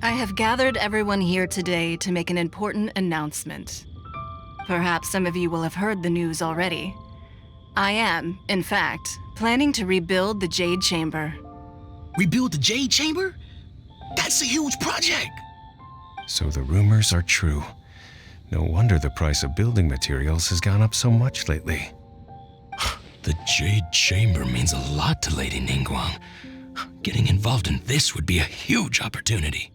I have gathered everyone here today to make an important announcement. Perhaps some of you will have heard the news already. I am, in fact, planning to rebuild the Jade Chamber. Rebuild the Jade Chamber? That's a huge project! So the rumors are true. No wonder the price of building materials has gone up so much lately. The Jade Chamber means a lot to Lady Ningguang. Getting involved in this would be a huge opportunity.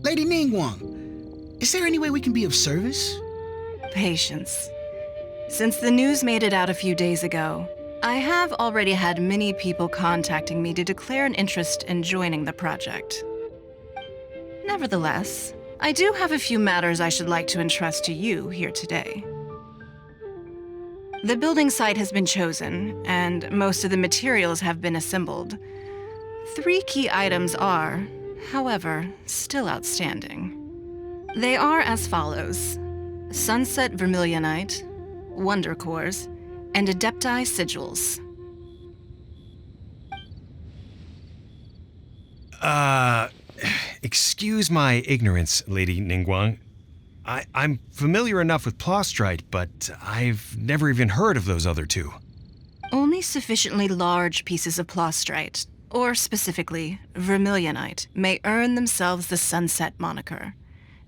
Lady Ningguang, is there any way we can be of service? Patience. Since the news made it out a few days ago, I have already had many people contacting me to declare an interest in joining the project. Nevertheless, I do have a few matters I should like to entrust to you here today. The building site has been chosen, and most of the materials have been assembled. 3 key items are, however, still outstanding. They are as follows: Sunset Vermilionite, Wonder Cores, and Adepti Sigils. Excuse my ignorance, Lady Ningguang. I'm familiar enough with Plostrite, but I've never even heard of those other 2. Only sufficiently large pieces of Plostrite, or specifically Vermilionite, may earn themselves the Sunset moniker.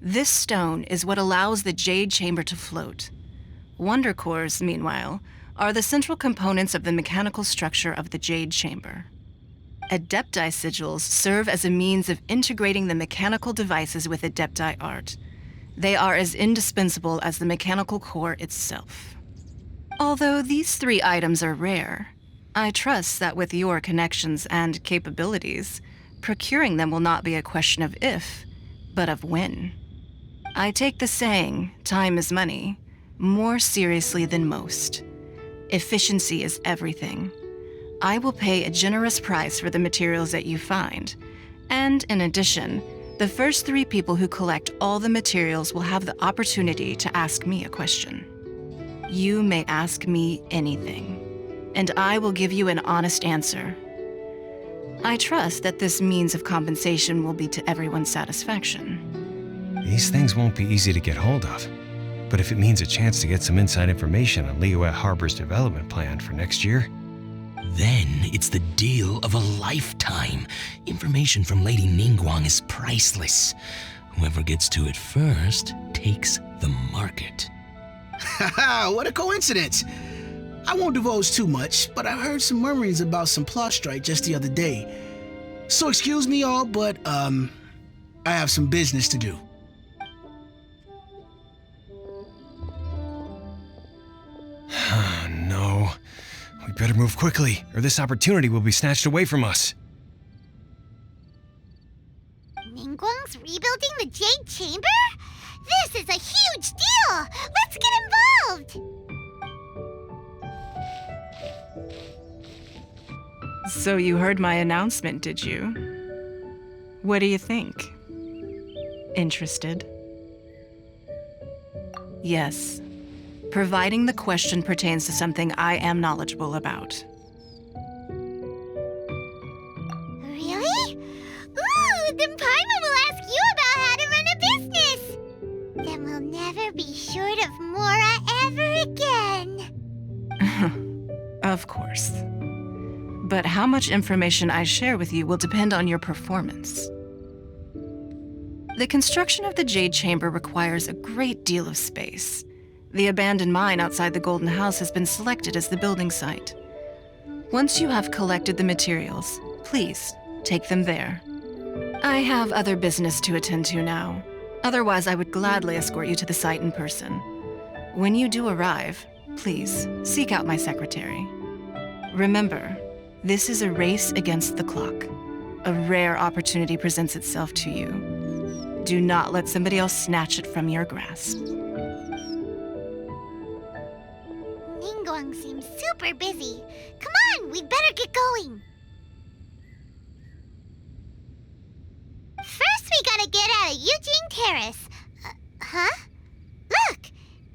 This stone is what allows the Jade Chamber to float. Wonder Cores, meanwhile, are the central components of the mechanical structure of the Jade Chamber. Adepti Sigils serve as a means of integrating the mechanical devices with Adepti art. They are as indispensable as the mechanical core itself. Although these 3 items are rare, I trust that with your connections and capabilities, procuring them will not be a question of if, but of when. I take the saying, time is money, more seriously than most. Efficiency is everything. I will pay a generous price for the materials that you find, and in addition, the first 3 people who collect all the materials will have the opportunity to ask me a question. You may ask me anything, and I will give you an honest answer. I trust that this means of compensation will be to everyone's satisfaction. These things won't be easy to get hold of, but if it means a chance to get some inside information on Liyue Harbor's development plan for next year, Then it's the deal of a lifetime. Information from Lady Ningguang is priceless. Whoever gets to it first takes the market. Haha, what a coincidence! I won't divulge too much, but I heard some murmurings about some Plostrite just the other day. So excuse me all, but I have some business to do. No. We better move quickly, or this opportunity will be snatched away from us. Ningguang's rebuilding the Jade Chamber? This is a huge deal! Let's get involved! So you heard my announcement, did you? What do you think? Interested? Yes. Providing the question pertains to something I am knowledgeable about. Really? Ooh, then Paimon will ask you about how to run a business! Then we'll never be short of Mora ever again. Of course. But how much information I share with you will depend on your performance. The construction of the Jade Chamber requires a great deal of space. The abandoned mine outside the Golden House has been selected as the building site. Once you have collected the materials, please take them there. I have other business to attend to now. Otherwise, I would gladly escort you to the site in person. When you do arrive, please seek out my secretary. Remember, this is a race against the clock. A rare opportunity presents itself to you. Do not let somebody else snatch it from your grasp. Ningguang seems super busy. Come on, we'd better get going. First, we gotta get out of Yun Jin Terrace. Huh? Look!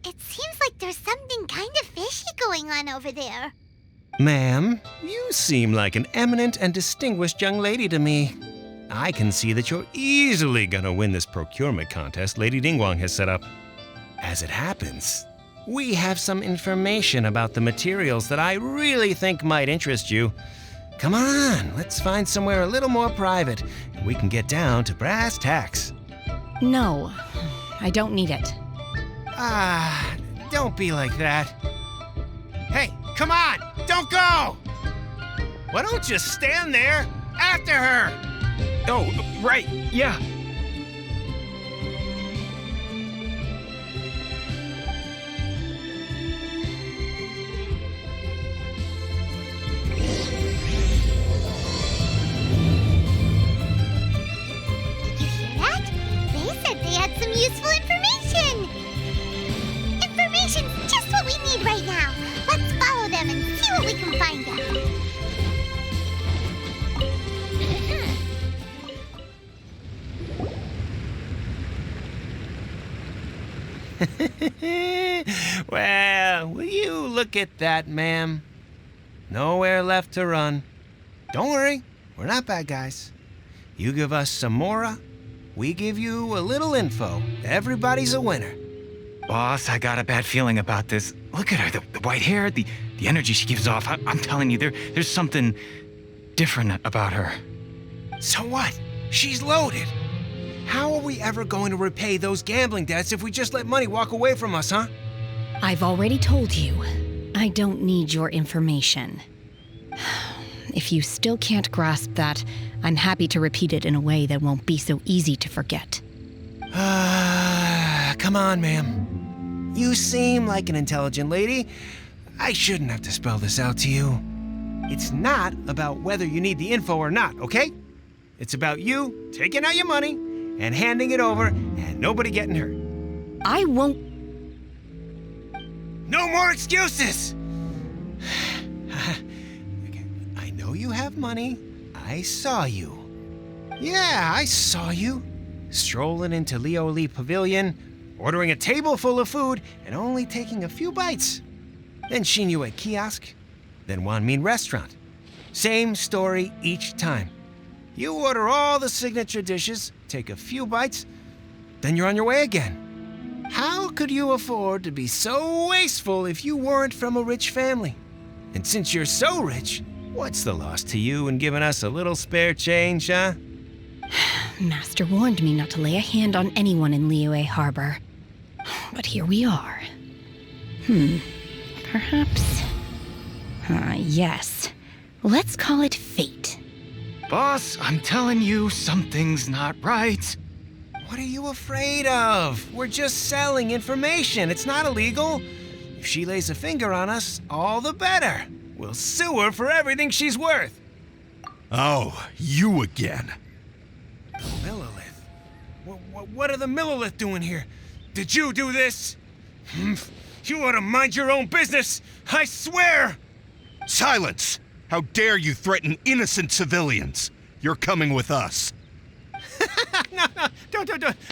It seems like there's something kind of fishy going on over there. Ma'am, you seem like an eminent and distinguished young lady to me. I can see that you're easily gonna win this procurement contest Lady Ningguang has set up. As it happens, we have some information about the materials that I really think might interest you. Come on, let's find somewhere a little more private, and we can get down to brass tacks. No, I don't need it. Don't be like that. Hey, come on, don't go! Why don't you stand there after her? Oh, right, yeah. You hear that? They said they had some useful information. Information's just what we need right now. Let's follow them and see what we can find out. Well, will you look at that, ma'am? Nowhere left to run. Don't worry, we're not bad guys. You give us some mora, we give you a little info. Everybody's a winner. Boss, I got a bad feeling about this. Look at her, the white hair, the energy she gives off. I'm telling you, there's something different about her. So what? She's loaded. How are we ever going to repay those gambling debts if we just let money walk away from us, huh? I've already told you, I don't need your information. If you still can't grasp that, I'm happy to repeat it in a way that won't be so easy to forget. Come on, ma'am. You seem like an intelligent lady. I shouldn't have to spell this out to you. It's not about whether you need the info or not, okay? It's about you taking out your money and handing it over and nobody getting hurt. I won't. No more excuses! I know you have money. I saw you. Yeah, I saw you. Strolling into Leo Lee Pavilion, ordering a table full of food, and only taking a few bites. Then Xinyue Kiosk, then Wanmin Restaurant. Same story each time. You order all the signature dishes, take a few bites, then you're on your way again. How could you afford to be so wasteful if you weren't from a rich family? And since you're so rich, what's the loss to you in giving us a little spare change, huh? Master warned me not to lay a hand on anyone in Liyue Harbor. But here we are. Perhaps... yes. Let's call it fate. Boss, I'm telling you, something's not right. What are you afraid of? We're just selling information. It's not illegal. If she lays a finger on us, all the better. We'll sue her for everything she's worth. Oh, you again. Millilith? What are the Millilith doing here? Did you do this? You ought to mind your own business, I swear! Silence! How dare you threaten innocent civilians? You're coming with us. No,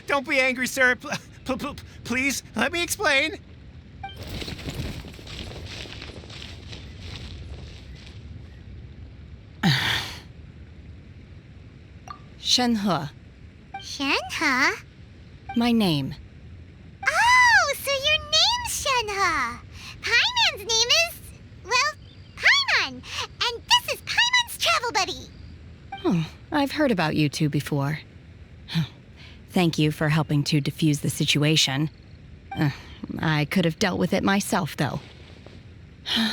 don't be angry, sir. Please, let me explain. Shenhe, Shenhe? my name. Oh, so your name's Shenhe. Paimon's name is, well, Paimon. And this is Paimon's travel buddy. I've heard about you two before. Thank you for helping to defuse the situation. I could have dealt with it myself, though.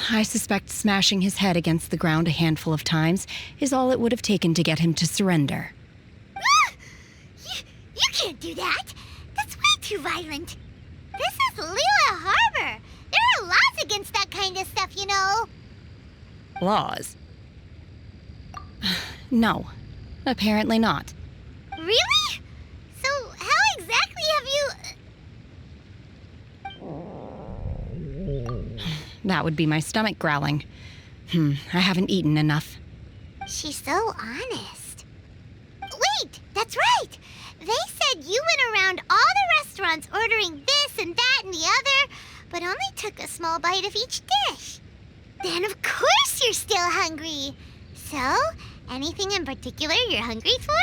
I suspect smashing his head against the ground a handful of times is all it would have taken to get him to surrender. You can't do that. That's way too violent. This is Liyue Harbor. There are laws against that kind of stuff, you know. Laws? No, apparently not. Really? So how exactly have you... That would be my stomach growling. I haven't eaten enough. She's so honest. Wait, that's right. They said you went around all the restaurants ordering this and that and the other, but only took a small bite of each dish. Then of course you're still hungry. So, anything in particular you're hungry for?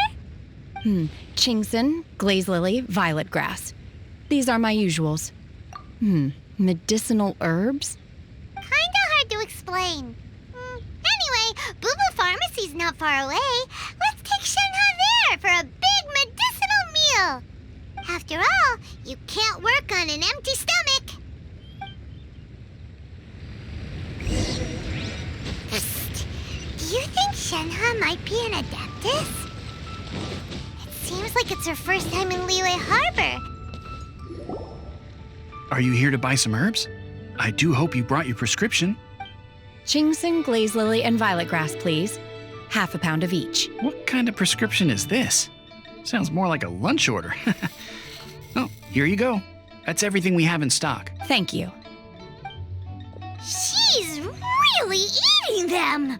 Chingson, glaze lily, violet grass. These are my usuals. Medicinal herbs? Kinda hard to explain. Anyway, Boo Boo Pharmacy's not far away. Let's take Shenhe there for a big medicinal meal. After all, you can't work on an empty stomach. Psst. Do you think Shenhe might be an Adeptus? It seems like it's her first time in Liyue Harbor. Are you here to buy some herbs? I do hope you brought your prescription. Chingson, glaze lily, and violet grass, please. Half a pound of each. What kind of prescription is this? Sounds more like a lunch order. Oh, here you go. That's everything we have in stock. Thank you. She's really eating them.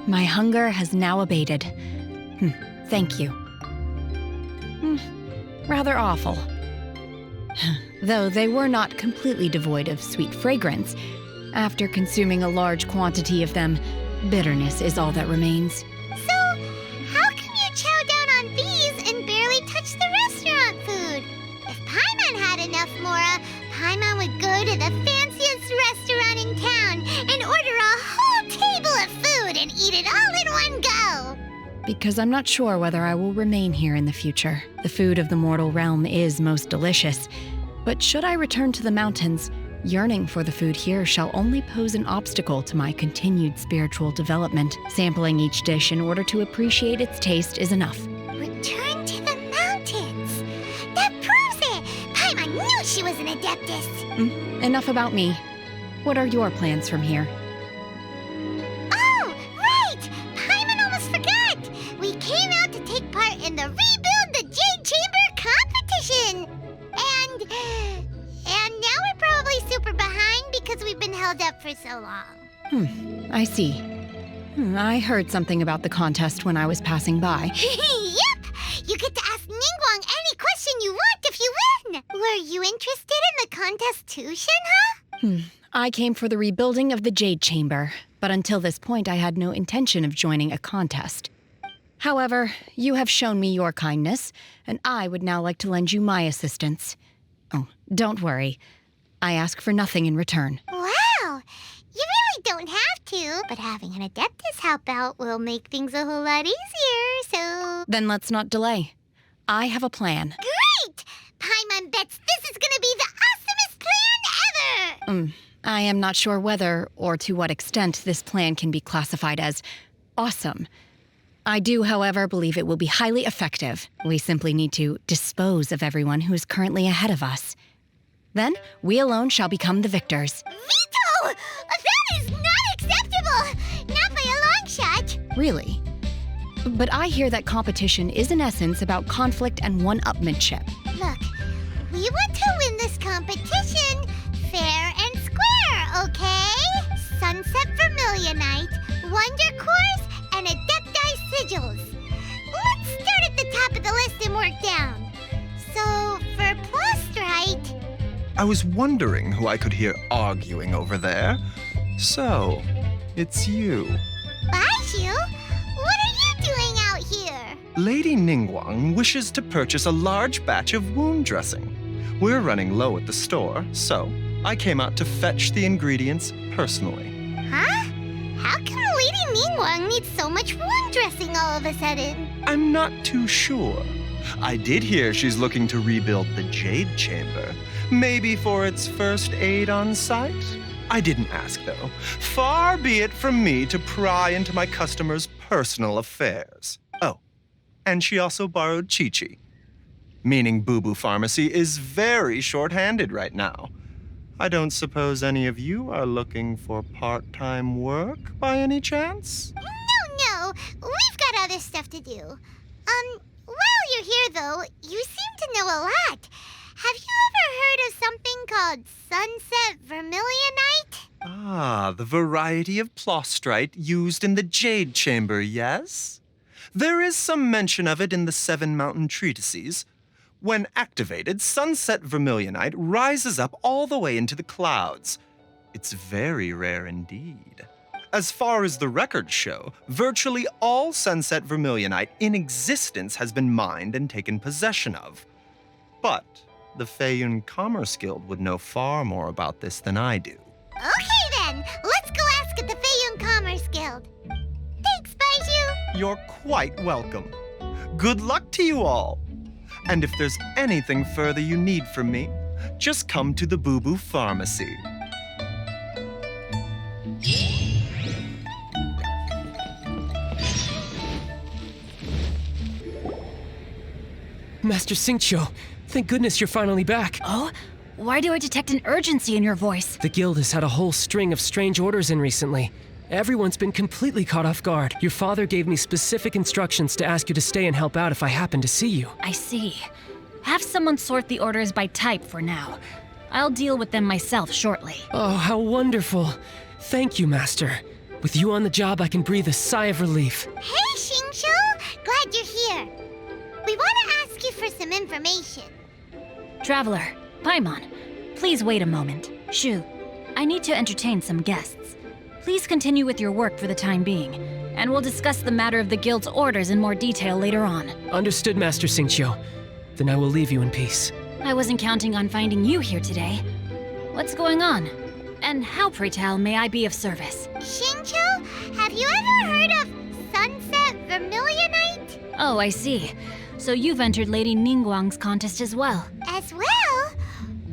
My hunger has now abated. Thank you. Rather awful. Though they were not completely devoid of sweet fragrance. After consuming a large quantity of them, bitterness is all that remains. So, how come you chow down on these and barely touch the restaurant food? If Paimon had enough Mora, Paimon would go to the fanciest restaurant in town and order a whole table of food and eat it all in one go. Because I'm not sure whether I will remain here in the future. The food of the mortal realm is most delicious. But should I return to the mountains, yearning for the food here shall only pose an obstacle to my continued spiritual development. Sampling each dish in order to appreciate its taste is enough. Return to the mountains. That proves it. Paimon knew she was an Adeptus. Enough about me. What are your plans from here? Oh, right! Paimon almost forgot. We came out to take part in the Rebuild the Jade Chamber competition. And now we're probably super behind because we've been held up for so long. I see. I heard something about the contest when I was passing by. Yep! You get to ask Ningguang any question you want if you win! Were you interested in the contest too, Shenhe? I came for the rebuilding of the Jade Chamber, but until this point I had no intention of joining a contest. However, you have shown me your kindness, and I would now like to lend you my assistance. Oh, don't worry. I ask for nothing in return. Wow! You really don't have to, but having an Adeptus help out will make things a whole lot easier, so... Then let's not delay. I have a plan. Great! Paimon bets this is gonna be the awesomest plan ever! I am not sure whether or to what extent this plan can be classified as awesome. I do, however, believe it will be highly effective. We simply need to dispose of everyone who is currently ahead of us. Then, we alone shall become the victors. Veto! That is not acceptable! Not by a long shot! Really? But I hear that competition is in essence about conflict and one-upmanship. Look, we want to win this competition fair and square, okay? Sunset Vermilionite, Wonder Cores, and Adepti Sigils. Let's start at the top of the list and work down. So, for Plustrite... I was wondering who I could hear arguing over there. So, it's you. Baiju? What are you doing out here? Lady Ningguang wishes to purchase a large batch of wound dressing. We're running low at the store, so I came out to fetch the ingredients personally. Huh? How come Lady Ningguang needs so much wound dressing all of a sudden? I'm not too sure. I did hear she's looking to rebuild the Jade Chamber. Maybe for its first aid on site? I didn't ask, though. Far be it from me to pry into my customers' personal affairs. Oh, and she also borrowed Chi-Chi. Meaning Boo Boo Pharmacy is very short-handed right now. I don't suppose any of you are looking for part-time work by any chance? No. We've got other stuff to do. While you're here, though, you seem to know a lot. Have you ever heard of something called Sunset Vermilionite? Ah, the variety of Plustrite used in the Jade Chamber, yes? There is some mention of it in the Seven Mountain Treatises. When activated, Sunset Vermilionite rises up all the way into the clouds. It's very rare indeed. As far as the records show, virtually all Sunset Vermilionite in existence has been mined and taken possession of. But the Feiyun Commerce Guild would know far more about this than I do. Okay then, let's go ask at the Feiyun Commerce Guild. Thanks, Beidou. You're quite welcome. Good luck to you all. And if there's anything further you need from me, just come to the Boo Boo Pharmacy. Master Xingqiu, thank goodness you're finally back. Oh? Why do I detect an urgency in your voice? The guild has had a whole string of strange orders in recently. Everyone's been completely caught off guard. Your father gave me specific instructions to ask you to stay and help out if I happen to see you. I see. Have someone sort the orders by type for now. I'll deal with them myself shortly. Oh, how wonderful. Thank you, Master. With you on the job, I can breathe a sigh of relief. Hey, Xingqiu! Glad you're here. We want to ask you for some information. Traveler, Paimon, please wait a moment. Shu, I need to entertain some guests. Please continue with your work for the time being, and we'll discuss the matter of the guild's orders in more detail later on. Understood, Master Xingqiu. Then I will leave you in peace. I wasn't counting on finding you here today. What's going on? And how, pray tell, may I be of service? Xingqiu, have you ever heard of Sunset Vermilionite? Oh, I see. So you've entered Lady Ningguang's contest as well. As well?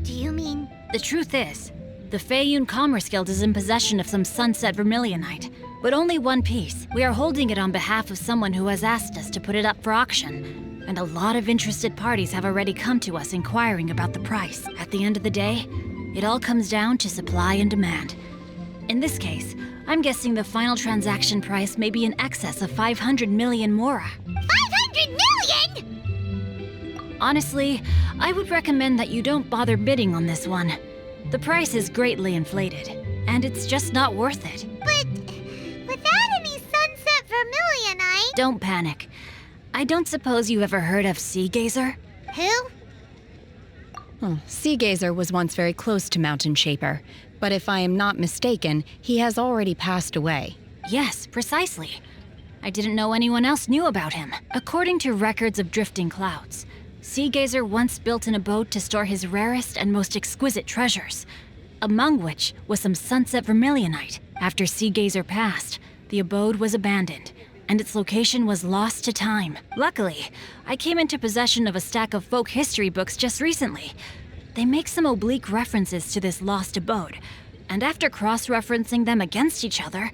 Do you mean... The truth is, the Feiyun Commerce Guild is in possession of some Sunset Vermilionite, but only one piece. We are holding it on behalf of someone who has asked us to put it up for auction, and a lot of interested parties have already come to us inquiring about the price. At the end of the day, it all comes down to supply and demand. In this case, I'm guessing the final transaction price may be in excess of 500 million mora. 500 million?! Honestly, I would recommend that you don't bother bidding on this one. The price is greatly inflated, and it's just not worth it. But without any Sunset Vermilionite... Don't panic. I don't suppose you ever heard of Sea Gazer? Who? Sea Gazer was once very close to Mountain Shaper, but if I am not mistaken, he has already passed away. Yes, precisely. I didn't know anyone else knew about him. According to records of drifting clouds, Sea Gazer once built an abode to store his rarest and most exquisite treasures, among which was some Sunset Vermilionite. After Sea Gazer passed, the abode was abandoned, and its location was lost to time. Luckily, I came into possession of a stack of folk history books just recently. They make some oblique references to this lost abode, and after cross-referencing them against each other,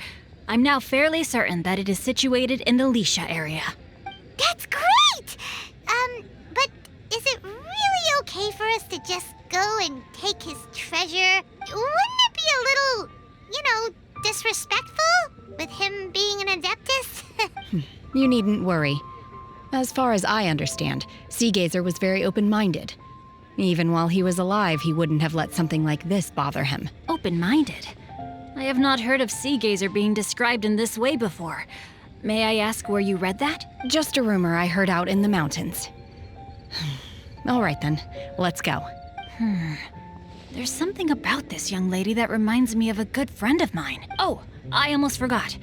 I'm now fairly certain that it is situated in the Lisha area. That's great! But is it really okay for us to just go and take his treasure? Wouldn't it be a little, disrespectful? With him being an Adeptus? You needn't worry. As far as I understand, Sea Gazer was very open-minded. Even while he was alive, he wouldn't have let something like this bother him. Open-minded? I have not heard of Sea Gazer being described in this way before. May I ask where you read that? Just a rumor I heard out in the mountains. All right then, let's go. There's something about this young lady that reminds me of a good friend of mine. Oh, I almost forgot.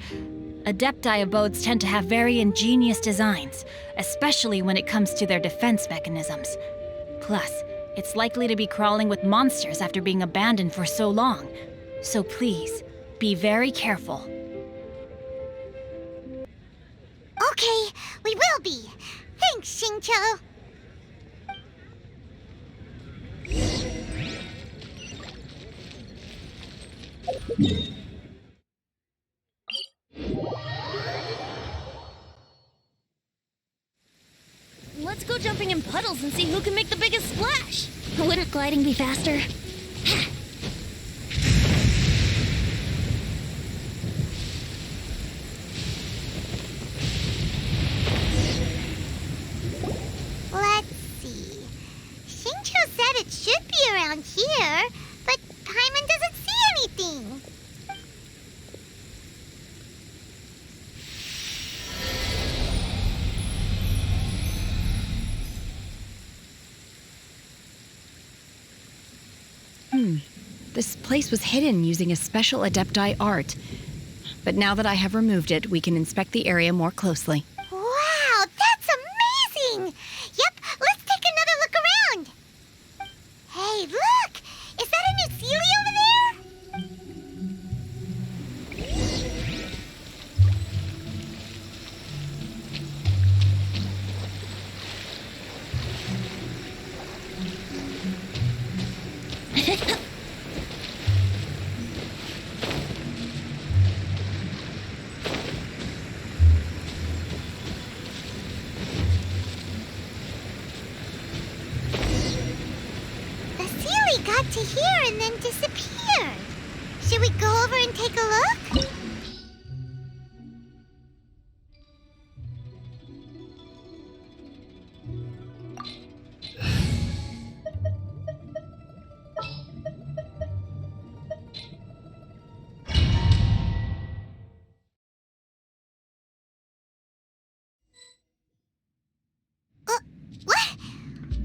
Adepti abodes tend to have very ingenious designs, especially when it comes to their defense mechanisms. Plus, it's likely to be crawling with monsters after being abandoned for so long. So please, be very careful. Okay, we will be. Thanks, Xingqiu. Let's go jumping in puddles and see who can make the biggest splash. Wouldn't gliding be faster? Let's see. Xingqiu said it should be around here, but Paimon doesn't see anything. This place was hidden using a special Adepti art. But now that I have removed it, we can inspect the area more closely. Wow, that's amazing! Yep, let's take another look around. Hey, look! Is that a new Sealy over there? The Sealy got to here and then disappeared. Should we go over and take a look? What?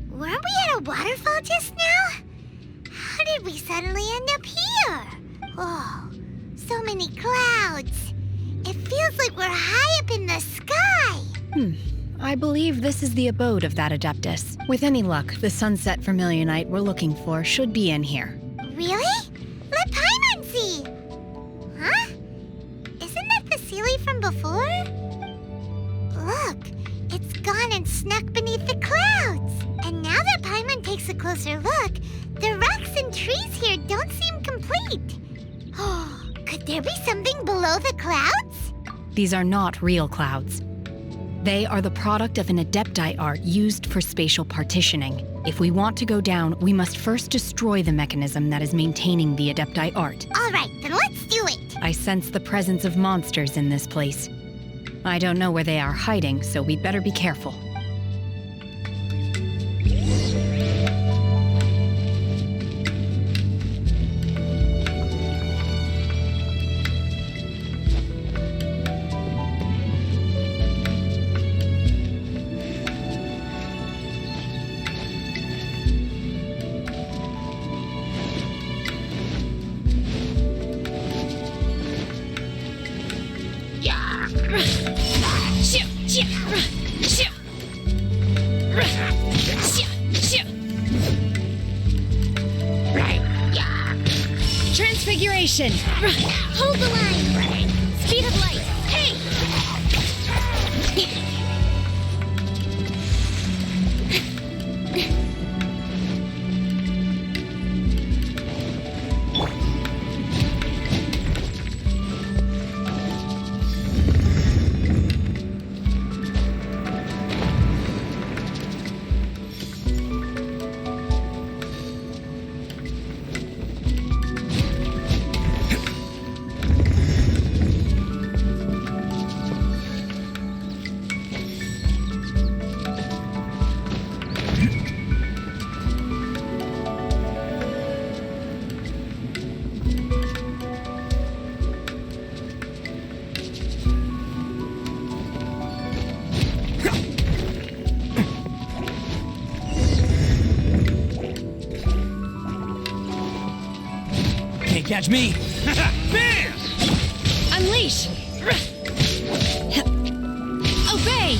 Weren't we at a waterfall just now? How did we suddenly end up here? Oh, so many clouds. It feels like we're high up in the sky. I believe this is the abode of that Adeptus. With any luck, the sunset vermilionite we're looking for should be in here. Really? Let Paimon see. Huh? Isn't that the Sealy from before? Look, it's gone and snuck beneath the clouds. And now that Paimon takes a closer look, the rocks and trees here don't seem complete. Oh, could there be something below the clouds? These are not real clouds. They are the product of an Adepti art used for spatial partitioning. If we want to go down, we must first destroy the mechanism that is maintaining the Adepti art. All right, then let's do it. I sense the presence of monsters in this place. I don't know where they are hiding, so we'd better be careful. Transfiguration! Hold the line! Speed of light! Hey! Catch me! Bam! Unleash! Obey!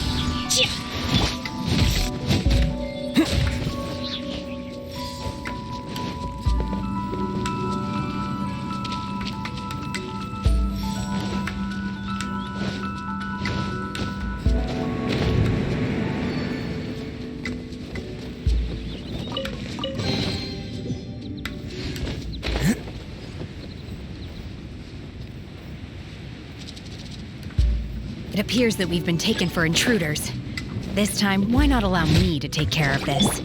It appears that we've been taken for intruders. This time, why not allow me to take care of this?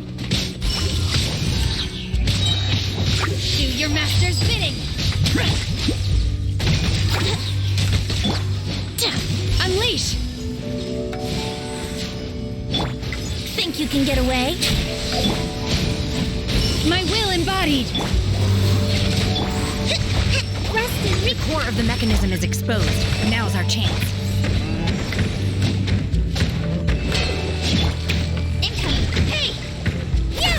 Do your master's bidding! Unleash! Think you can get away? My will embodied! The core of the mechanism is exposed. Now's our chance. Incoming! Hey! Yeah!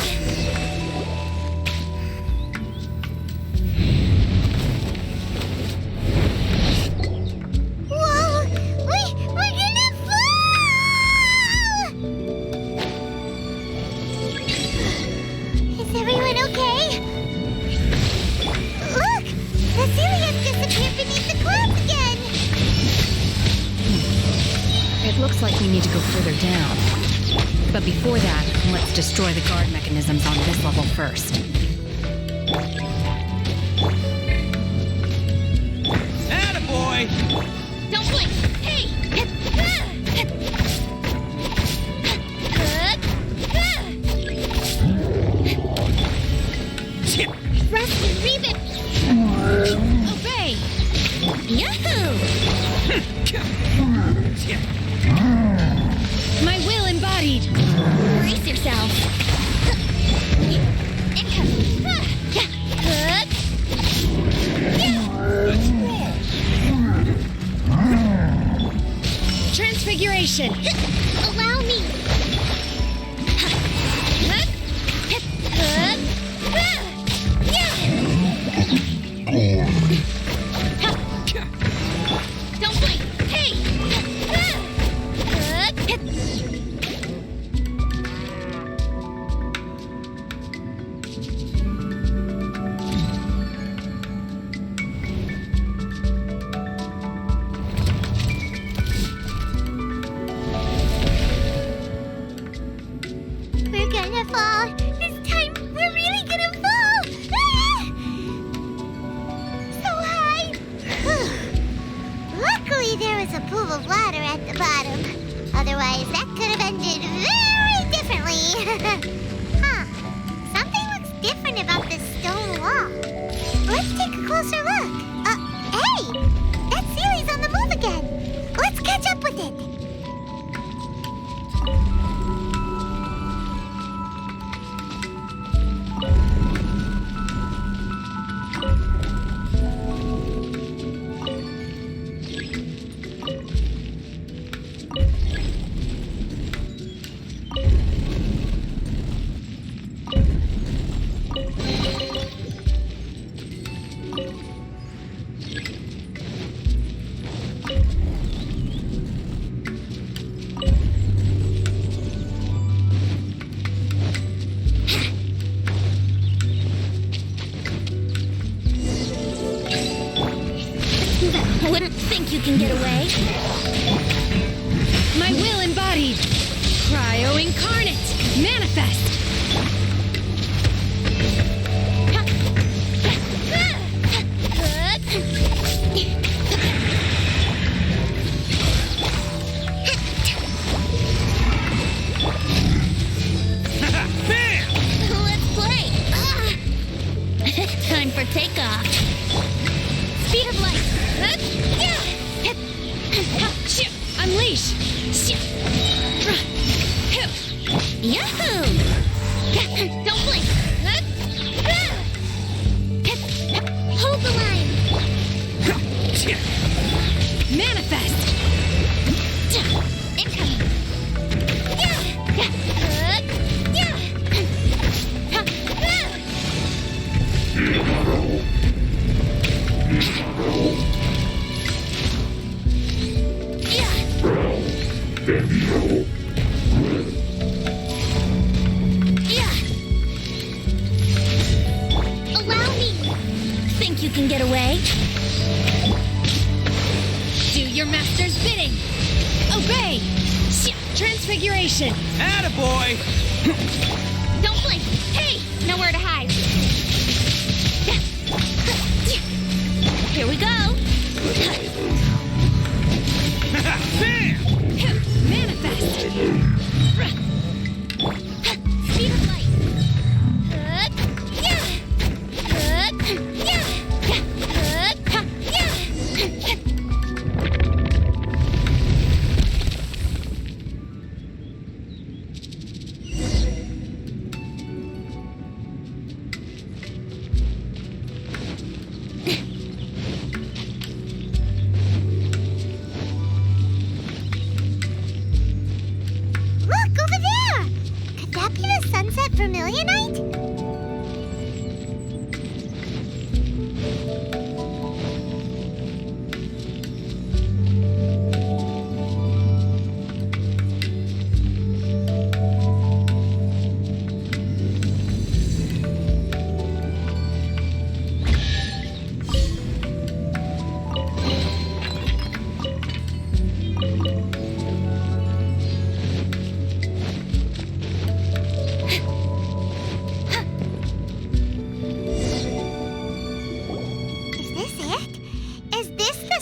Looks like we need to go further down. But before that, let's destroy the guard mechanisms on this level first. Attaboy! Don't blink! Hey! Rest and rebuild! Obey! Yahoo! My will embodied! Brace yourself! Transfiguration! Allow me! Don't blink! Hey! We're gonna fall. This time, we're really gonna fall. Ah! So high. Luckily, there was a pool of water at the bottom. Otherwise, that could have ended very differently. Huh. Something looks different about this stone wall. Let's take a closer look. Hey! That Sealy's on the move again. Let's catch up with it. I wouldn't think you can get away. My will embodied! Cryo incarnate! Manifest! Let's play! Time for takeoff. Speed of light. Unleash! Yahoo! Don't blink. Hold the line. Manifest! Incoming. Allow me. Think you can get away? Do your master's bidding! Obey! Transfiguration! Attaboy! Don't blink. Hey, nowhere to hide. Here we go. Manifest! Speed of light.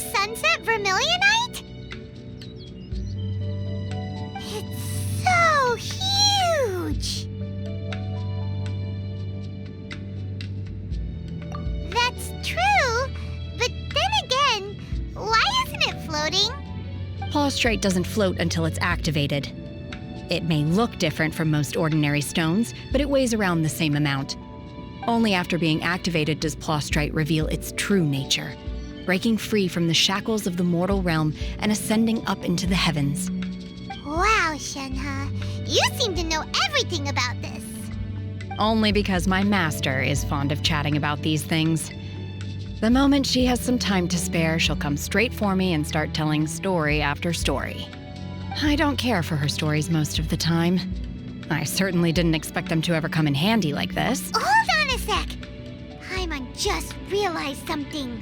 sunset vermilionite? It's so huge! That's true, but then again, why isn't it floating? Plastrite doesn't float until it's activated. It may look different from most ordinary stones, but it weighs around the same amount. Only after being activated does Plastrite reveal its true nature, breaking free from the shackles of the mortal realm and ascending up into the heavens. Wow, Shenhe, you seem to know everything about this. Only because my master is fond of chatting about these things. The moment she has some time to spare, she'll come straight for me and start telling story after story. I don't care for her stories most of the time. I certainly didn't expect them to ever come in handy like this. Hold on a sec! Paimon just realized something.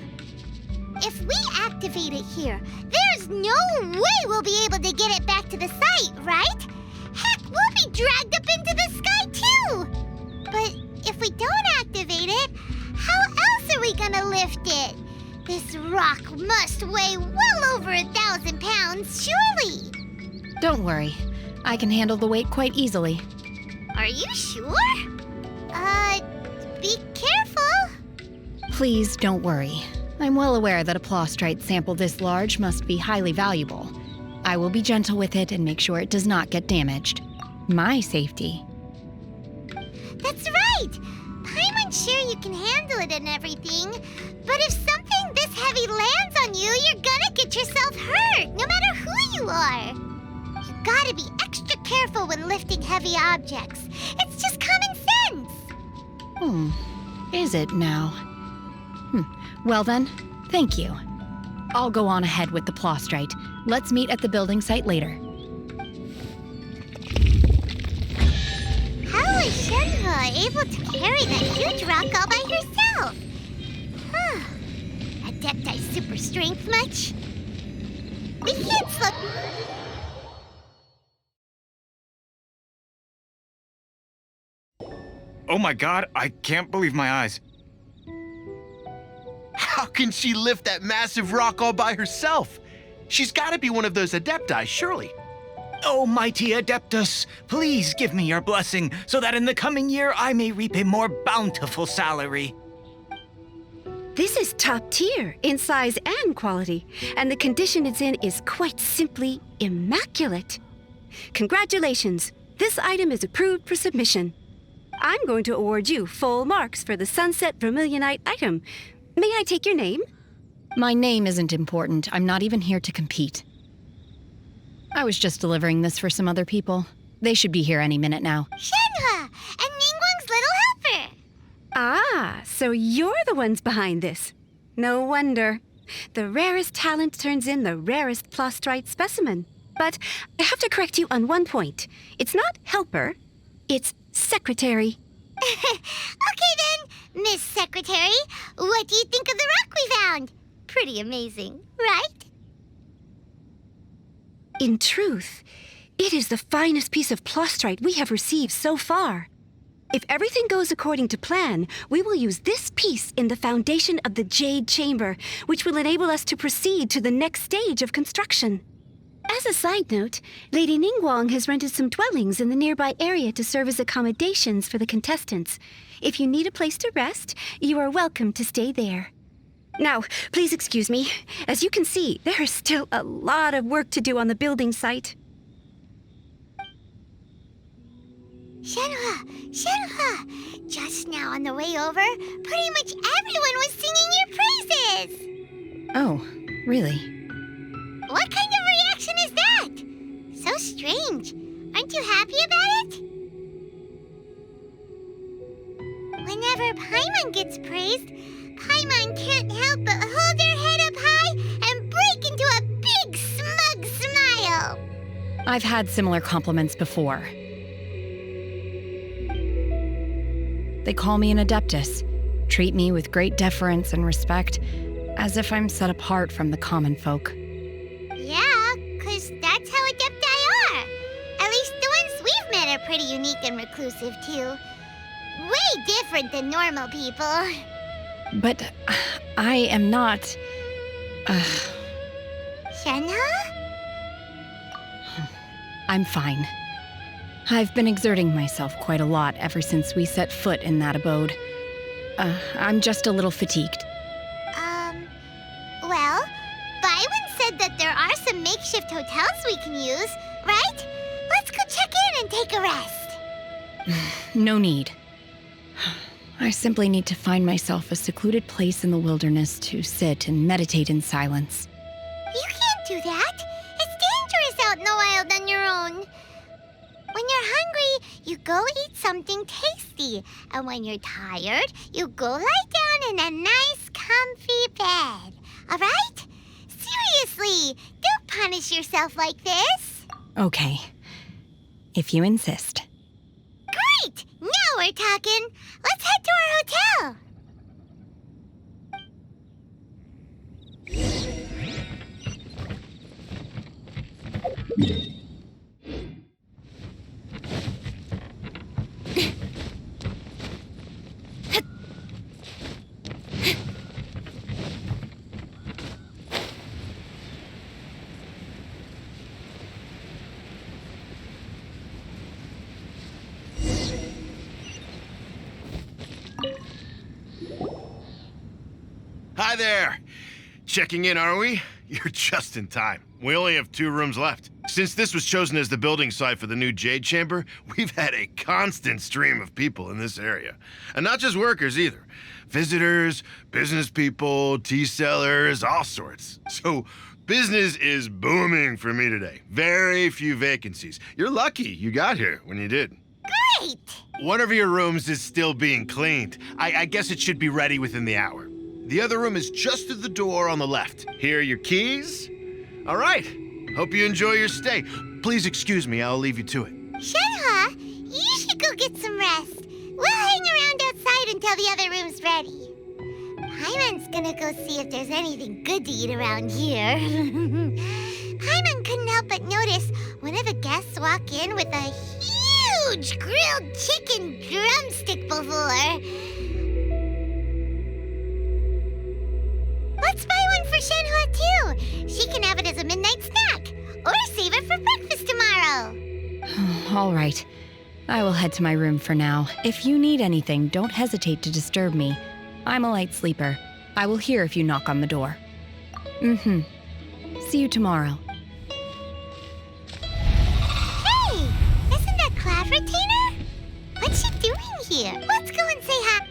If we activate it here, there's no way we'll be able to get it back to the site, right? Heck, we'll be dragged up into the sky too! But if we don't activate it, how else are we gonna lift it? This rock must weigh well over 1,000 pounds, surely! Don't worry. I can handle the weight quite easily. Are you sure? Be careful. Please don't worry. I'm well aware that a Plastrite sample this large must be highly valuable. I will be gentle with it and make sure it does not get damaged. My safety. That's right! Paimon's sure you can handle it and everything, but if something this heavy lands on you, you're gonna get yourself hurt, no matter who you are. You gotta be extra careful when lifting heavy objects. It's just common sense. Is it now? Well then, thank you. I'll go on ahead with the Plastrite. Let's meet at the building site later. How is Shenhe able to carry that huge rock all by herself? Adepti super strength much? We can't slow... Oh my god, I can't believe my eyes. How can she lift that massive rock all by herself? She's got to be one of those Adepti, surely. Oh, mighty Adeptus, please give me your blessing so that in the coming year I may reap a more bountiful salary. This is top tier in size and quality, and the condition it's in is quite simply immaculate. Congratulations, this item is approved for submission. I'm going to award you full marks for the Sunset Vermilionite item. May I take your name? My name isn't important. I'm not even here to compete. I was just delivering this for some other people. They should be here any minute now. Shenhe! And Ningguang's little helper! Ah, so you're the ones behind this. No wonder. The rarest talent turns in the rarest Plastrite specimen. But I have to correct you on one point. It's not helper, it's secretary. Okay then, Miss Secretary, what do you think of the rock we found? Pretty amazing, right? In truth, it is the finest piece of Plastrite we have received so far. If everything goes according to plan, we will use this piece in the foundation of the Jade Chamber, which will enable us to proceed to the next stage of construction. As a side note, Lady Ningguang has rented some dwellings in the nearby area to serve as accommodations for the contestants. If you need a place to rest, you are welcome to stay there. Now, please excuse me. As you can see, there is still a lot of work to do on the building site. Shenhe! Just now on the way over, pretty much everyone was singing your praises! Oh, really? What kind of reaction is that? So strange. Aren't you happy about it? Whenever Paimon gets praised, Paimon can't help but hold her head up high and break into a big smug smile. I've had similar compliments before. They call me an Adeptus, treat me with great deference and respect, as if I'm set apart from the common folk. Yeah, 'cause that's how Adepti are. At least the ones we've met are pretty unique and reclusive, too. Way different than normal people. But I am not... Shenhe? I'm fine. I've been exerting myself quite a lot ever since we set foot in that abode. I'm just a little fatigued. Well, Byron said that there are some makeshift hotels we can use, right? Let's go check in and take a rest. No need. I simply need to find myself a secluded place in the wilderness to sit and meditate in silence. You can't do that. It's dangerous out in the wild on your own. When you're hungry, you go eat something tasty. And when you're tired, you go lie down in a nice, comfy bed. All right? Seriously, don't punish yourself like this. Okay. If you insist. Great! Now we're talking. Let's head to our hotel. Hi there! Checking in, are we? You're just in time. We only have 2 rooms left. Since this was chosen as the building site for the new Jade Chamber, we've had a constant stream of people in this area. And not just workers either. Visitors, business people, tea sellers, all sorts. So business is booming for me today. Very few vacancies. You're lucky you got here when you did. Great! One of your rooms is still being cleaned. I guess it should be ready within the hour. The other room is just at the door on the left. Here are your keys. All right. Hope you enjoy your stay. Please excuse me, I'll leave you to it. Shenhe, you should go get some rest. We'll hang around outside until the other room's ready. Paimon's gonna go see if there's anything good to eat around here. Paimon couldn't help but notice one of the guests walk in with a huge grilled chicken drumstick before. Let's buy one for Shenhe too. She can have it as a midnight snack. Or save it for breakfast tomorrow. All right. I will head to my room for now. If you need anything, don't hesitate to disturb me. I'm a light sleeper. I will hear if you knock on the door. See you tomorrow. Hey! Isn't that Cloud Retainer? What's she doing here? Let's go and say hi.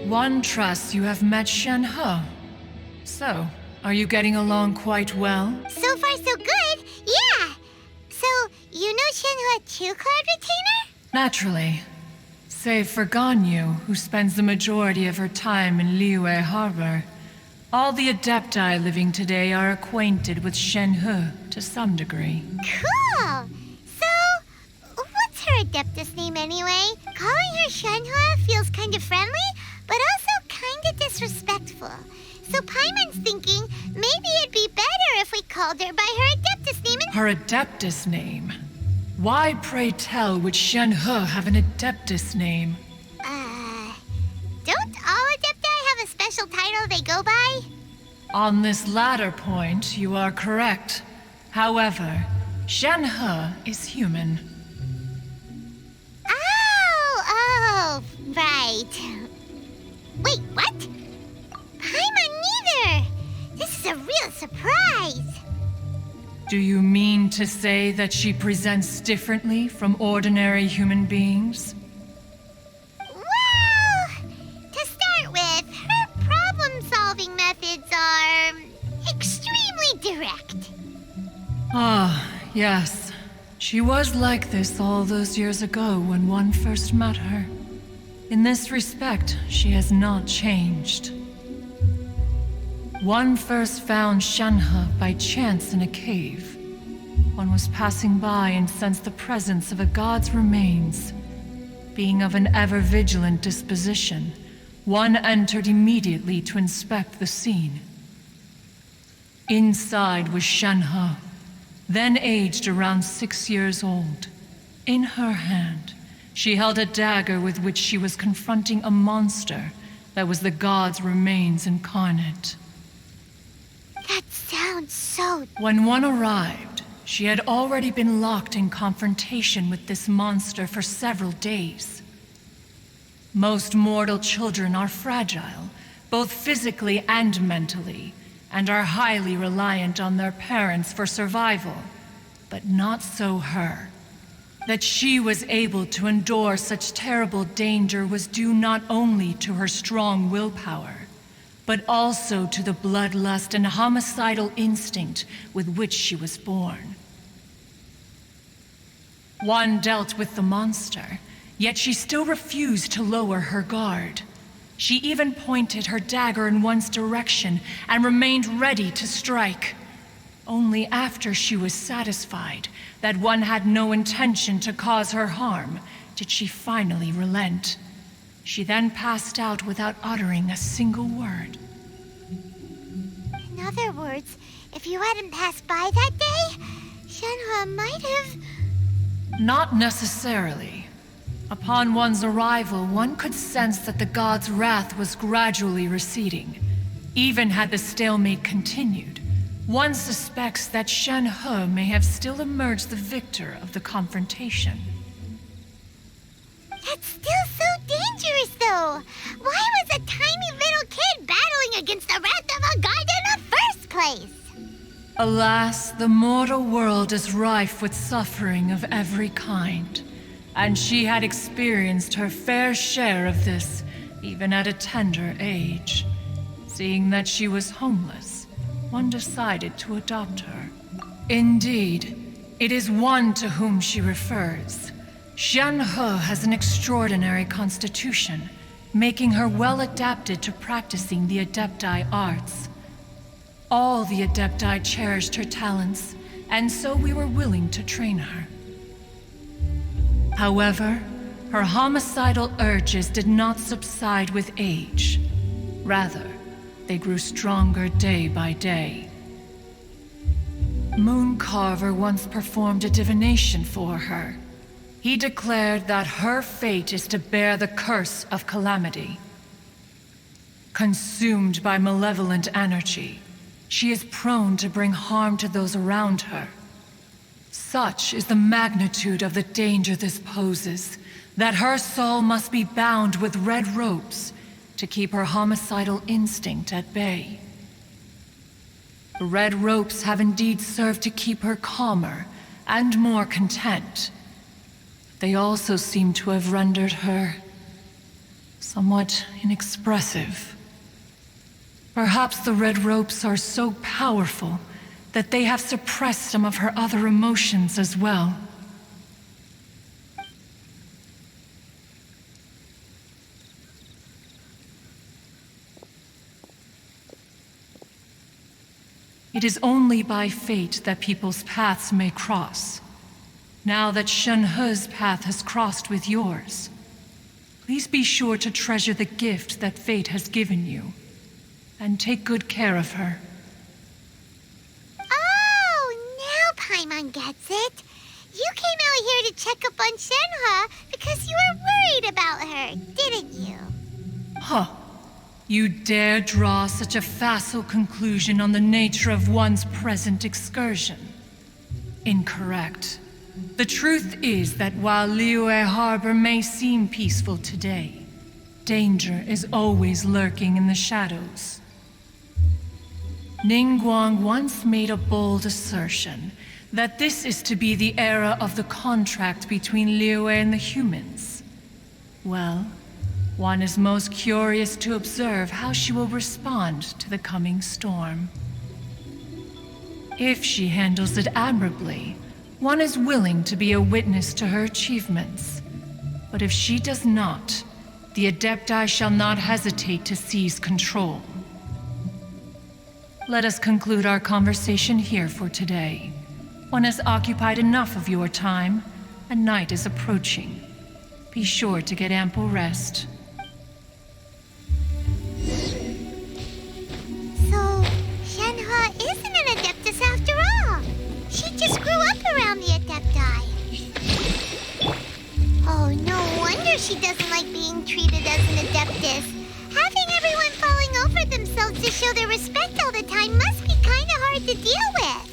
One trusts you have met Shenhe. So, are you getting along quite well? So far, so good. Yeah. So, you know Shenhe too, Cloud Retainer? Naturally. Save for Ganyu, who spends the majority of her time in Liyue Harbor. All the Adepti living today are acquainted with Shenhe to some degree. Cool. So, what's her Adeptus name anyway? Calling her Shenhe feels kind of friendly, but also kind of disrespectful. So Paimon's thinking maybe it'd be better if we called her by her Adeptus name. Her Adeptus name? Why, pray tell, would Shenhe have an Adeptus name? Don't all Adepti have a special title they go by? On this latter point, you are correct. However, Shenhe is human. Oh, right. Wait, what? Paimon neither! This is a real surprise! Do you mean to say that she presents differently from ordinary human beings? Well, to start with, her problem-solving methods are extremely direct. Ah, yes. She was like this all those years ago when one first met her. In this respect, she has not changed. One first found Shenhe by chance in a cave. One was passing by and sensed the presence of a god's remains. Being of an ever-vigilant disposition, One entered immediately to inspect the scene. Inside was Shenhe, then aged around 6 years old. In her hand, she held a dagger with which she was confronting a monster that was the god's remains incarnate. That sounds so... When one arrived, she had already been locked in confrontation with this monster for several days. Most mortal children are fragile, both physically and mentally, and are highly reliant on their parents for survival. But not so her. That she was able to endure such terrible danger was due not only to her strong willpower, but also to the bloodlust and homicidal instinct with which she was born. One dealt with the monster, yet she still refused to lower her guard. She even pointed her dagger in one's direction and remained ready to strike. Only after she was satisfied that one had no intention to cause her harm did she finally relent. She then passed out without uttering a single word. In other words, if you hadn't passed by that day, Shenhe might have... Not necessarily. Upon one's arrival, one could sense that the god's wrath was gradually receding. Even had the stalemate continued, one suspects that Shenhe may have still emerged the victor of the confrontation. That's still so dangerous, though. Why was a tiny little kid battling against the wrath of a god in the first place? Alas, the mortal world is rife with suffering of every kind, and she had experienced her fair share of this, even at a tender age. Seeing that she was homeless, one decided to adopt her. Indeed, it is one to whom she refers. Shenhe has an extraordinary constitution, making her well adapted to practicing the Adepti arts. All the Adepti cherished her talents, and so we were willing to train her. However, her homicidal urges did not subside with age. Rather, they grew stronger day by day. Mooncarver once performed a divination for her. He declared that her fate is to bear the curse of calamity. Consumed by malevolent energy, she is prone to bring harm to those around her. Such is the magnitude of the danger this poses, that her soul must be bound with red ropes to keep her homicidal instinct at bay. The red ropes have indeed served to keep her calmer and more content. They also seem to have rendered her somewhat inexpressive. Perhaps the red ropes are so powerful that they have suppressed some of her other emotions as well. It is only by fate that people's paths may cross. Now that Shenhe's path has crossed with yours, please be sure to treasure the gift that fate has given you, and take good care of her. Oh, now Paimon gets it. You came out here to check up on Shenhe because you were worried about her, didn't you? Huh. You dare draw such a facile conclusion on the nature of one's present excursion? Incorrect. The truth is that while Liyue Harbor may seem peaceful today, danger is always lurking in the shadows. Ningguang once made a bold assertion that this is to be the era of the contract between Liyue and the humans. Well, one is most curious to observe how she will respond to the coming storm. If she handles it admirably, one is willing to be a witness to her achievements. But if she does not, the Adepti shall not hesitate to seize control. Let us conclude our conversation here for today. One has occupied enough of your time, and night is approaching. Be sure to get ample rest. she doesn't like being treated as an Adeptus. Having everyone falling over themselves to show their respect all the time must be kinda hard to deal with.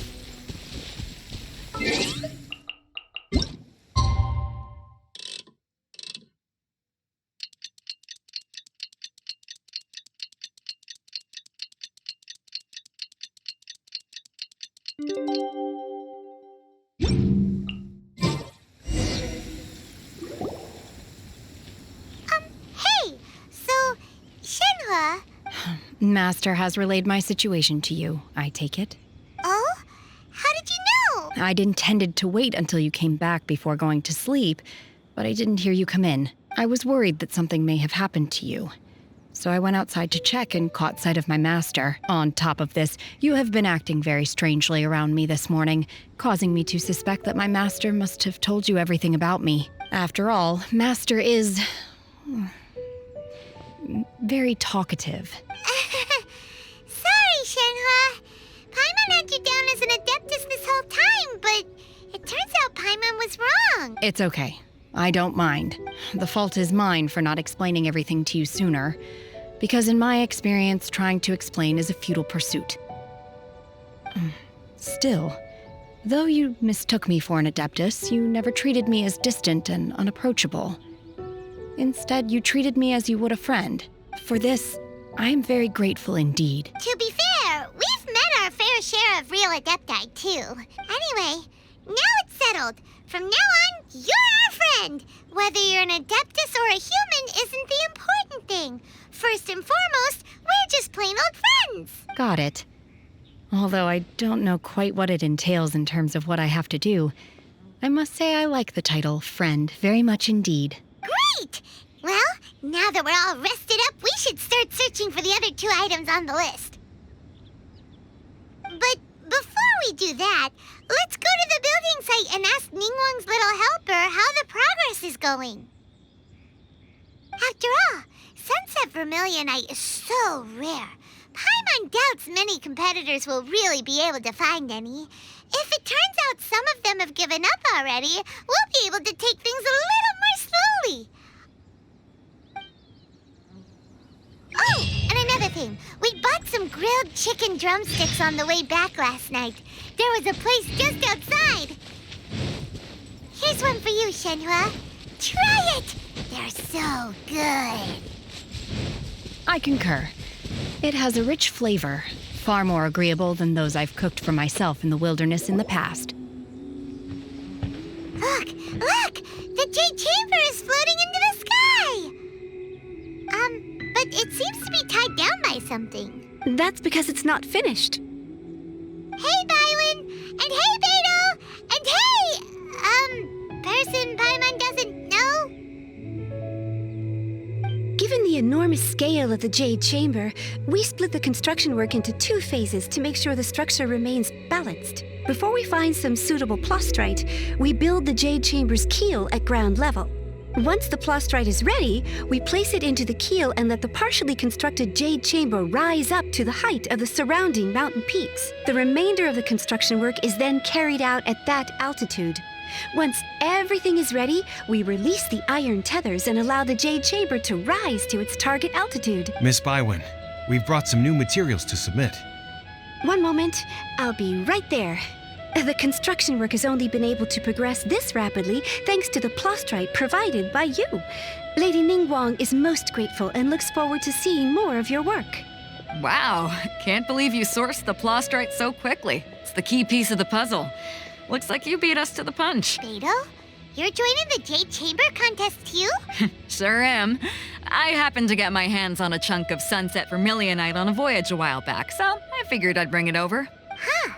Hey, so, Shenhe... Master has relayed my situation to you, I take it. Oh? How did you know? I'd intended to wait until you came back before going to sleep, but I didn't hear you come in. I was worried that something may have happened to you. So I went outside to check and caught sight of my master. On top of this, you have been acting very strangely around me this morning, causing me to suspect that my master must have told you everything about me. After all, master is... very talkative. Sorry, Shenhe. Paimon had you down as an Adeptus this whole time, but it turns out Paimon was wrong. It's okay. I don't mind. The fault is mine for not explaining everything to you sooner, because in my experience, trying to explain is a futile pursuit. Still, though you mistook me for an Adeptus, you never treated me as distant and unapproachable. Instead, you treated me as you would a friend. For this, I am very grateful indeed. To be fair, we've met our fair share of real Adepti, too. Anyway, now it's settled. From now on, you're our friend. Whether you're an Adeptus or a human isn't the important thing. First and foremost, we're just plain old friends. Got it. Although I don't know quite what it entails in terms of what I have to do, I must say I like the title friend very much indeed. Great! Well, now that we're all rested up, we should start searching for the other 2 items on the list. But before we do that, let's go to the building site and ask Ningguang's little helper how the progress is going. After all, Sunset Vermilionite is so rare. Paimon doubts many competitors will really be able to find any. If it turns out some of them have given up already, we'll be able to take things a little more slowly. Oh, and another thing. We bought some grilled chicken drumsticks on the way back last night. There was a place just outside. Here's one for you, Shenhe. Try it! They're so good. I concur. It has a rich flavor, far more agreeable than those I've cooked for myself in the wilderness in the past. Look! The Jade Chamber is floating into the sky! But it seems to be tied down by something. That's because it's not finished. Hey, Bylin! And hey, Beidou! And hey, person Paimon doesn't know? Given the enormous scale of the Jade Chamber, we split the construction work into 2 phases to make sure the structure remains balanced. Before we find some suitable plastrite, we build the Jade Chamber's keel at ground level. Once the plastrite is ready, we place it into the keel and let the partially constructed Jade Chamber rise up to the height of the surrounding mountain peaks. The remainder of the construction work is then carried out at that altitude. Once everything is ready, we release the iron tethers and allow the Jade Chamber to rise to its target altitude. Miss Bywin, we've brought some new materials to submit. One moment, I'll be right there. The construction work has only been able to progress this rapidly thanks to the plastrite provided by you. Lady Ningguang is most grateful and looks forward to seeing more of your work. Wow, can't believe you sourced the plastrite so quickly. It's the key piece of the puzzle. Looks like you beat us to the punch. Beidou, you're joining the Jade Chamber contest too? Sure am. I happened to get my hands on a chunk of Sunset Vermilionite on a voyage a while back, so I figured I'd bring it over. Huh.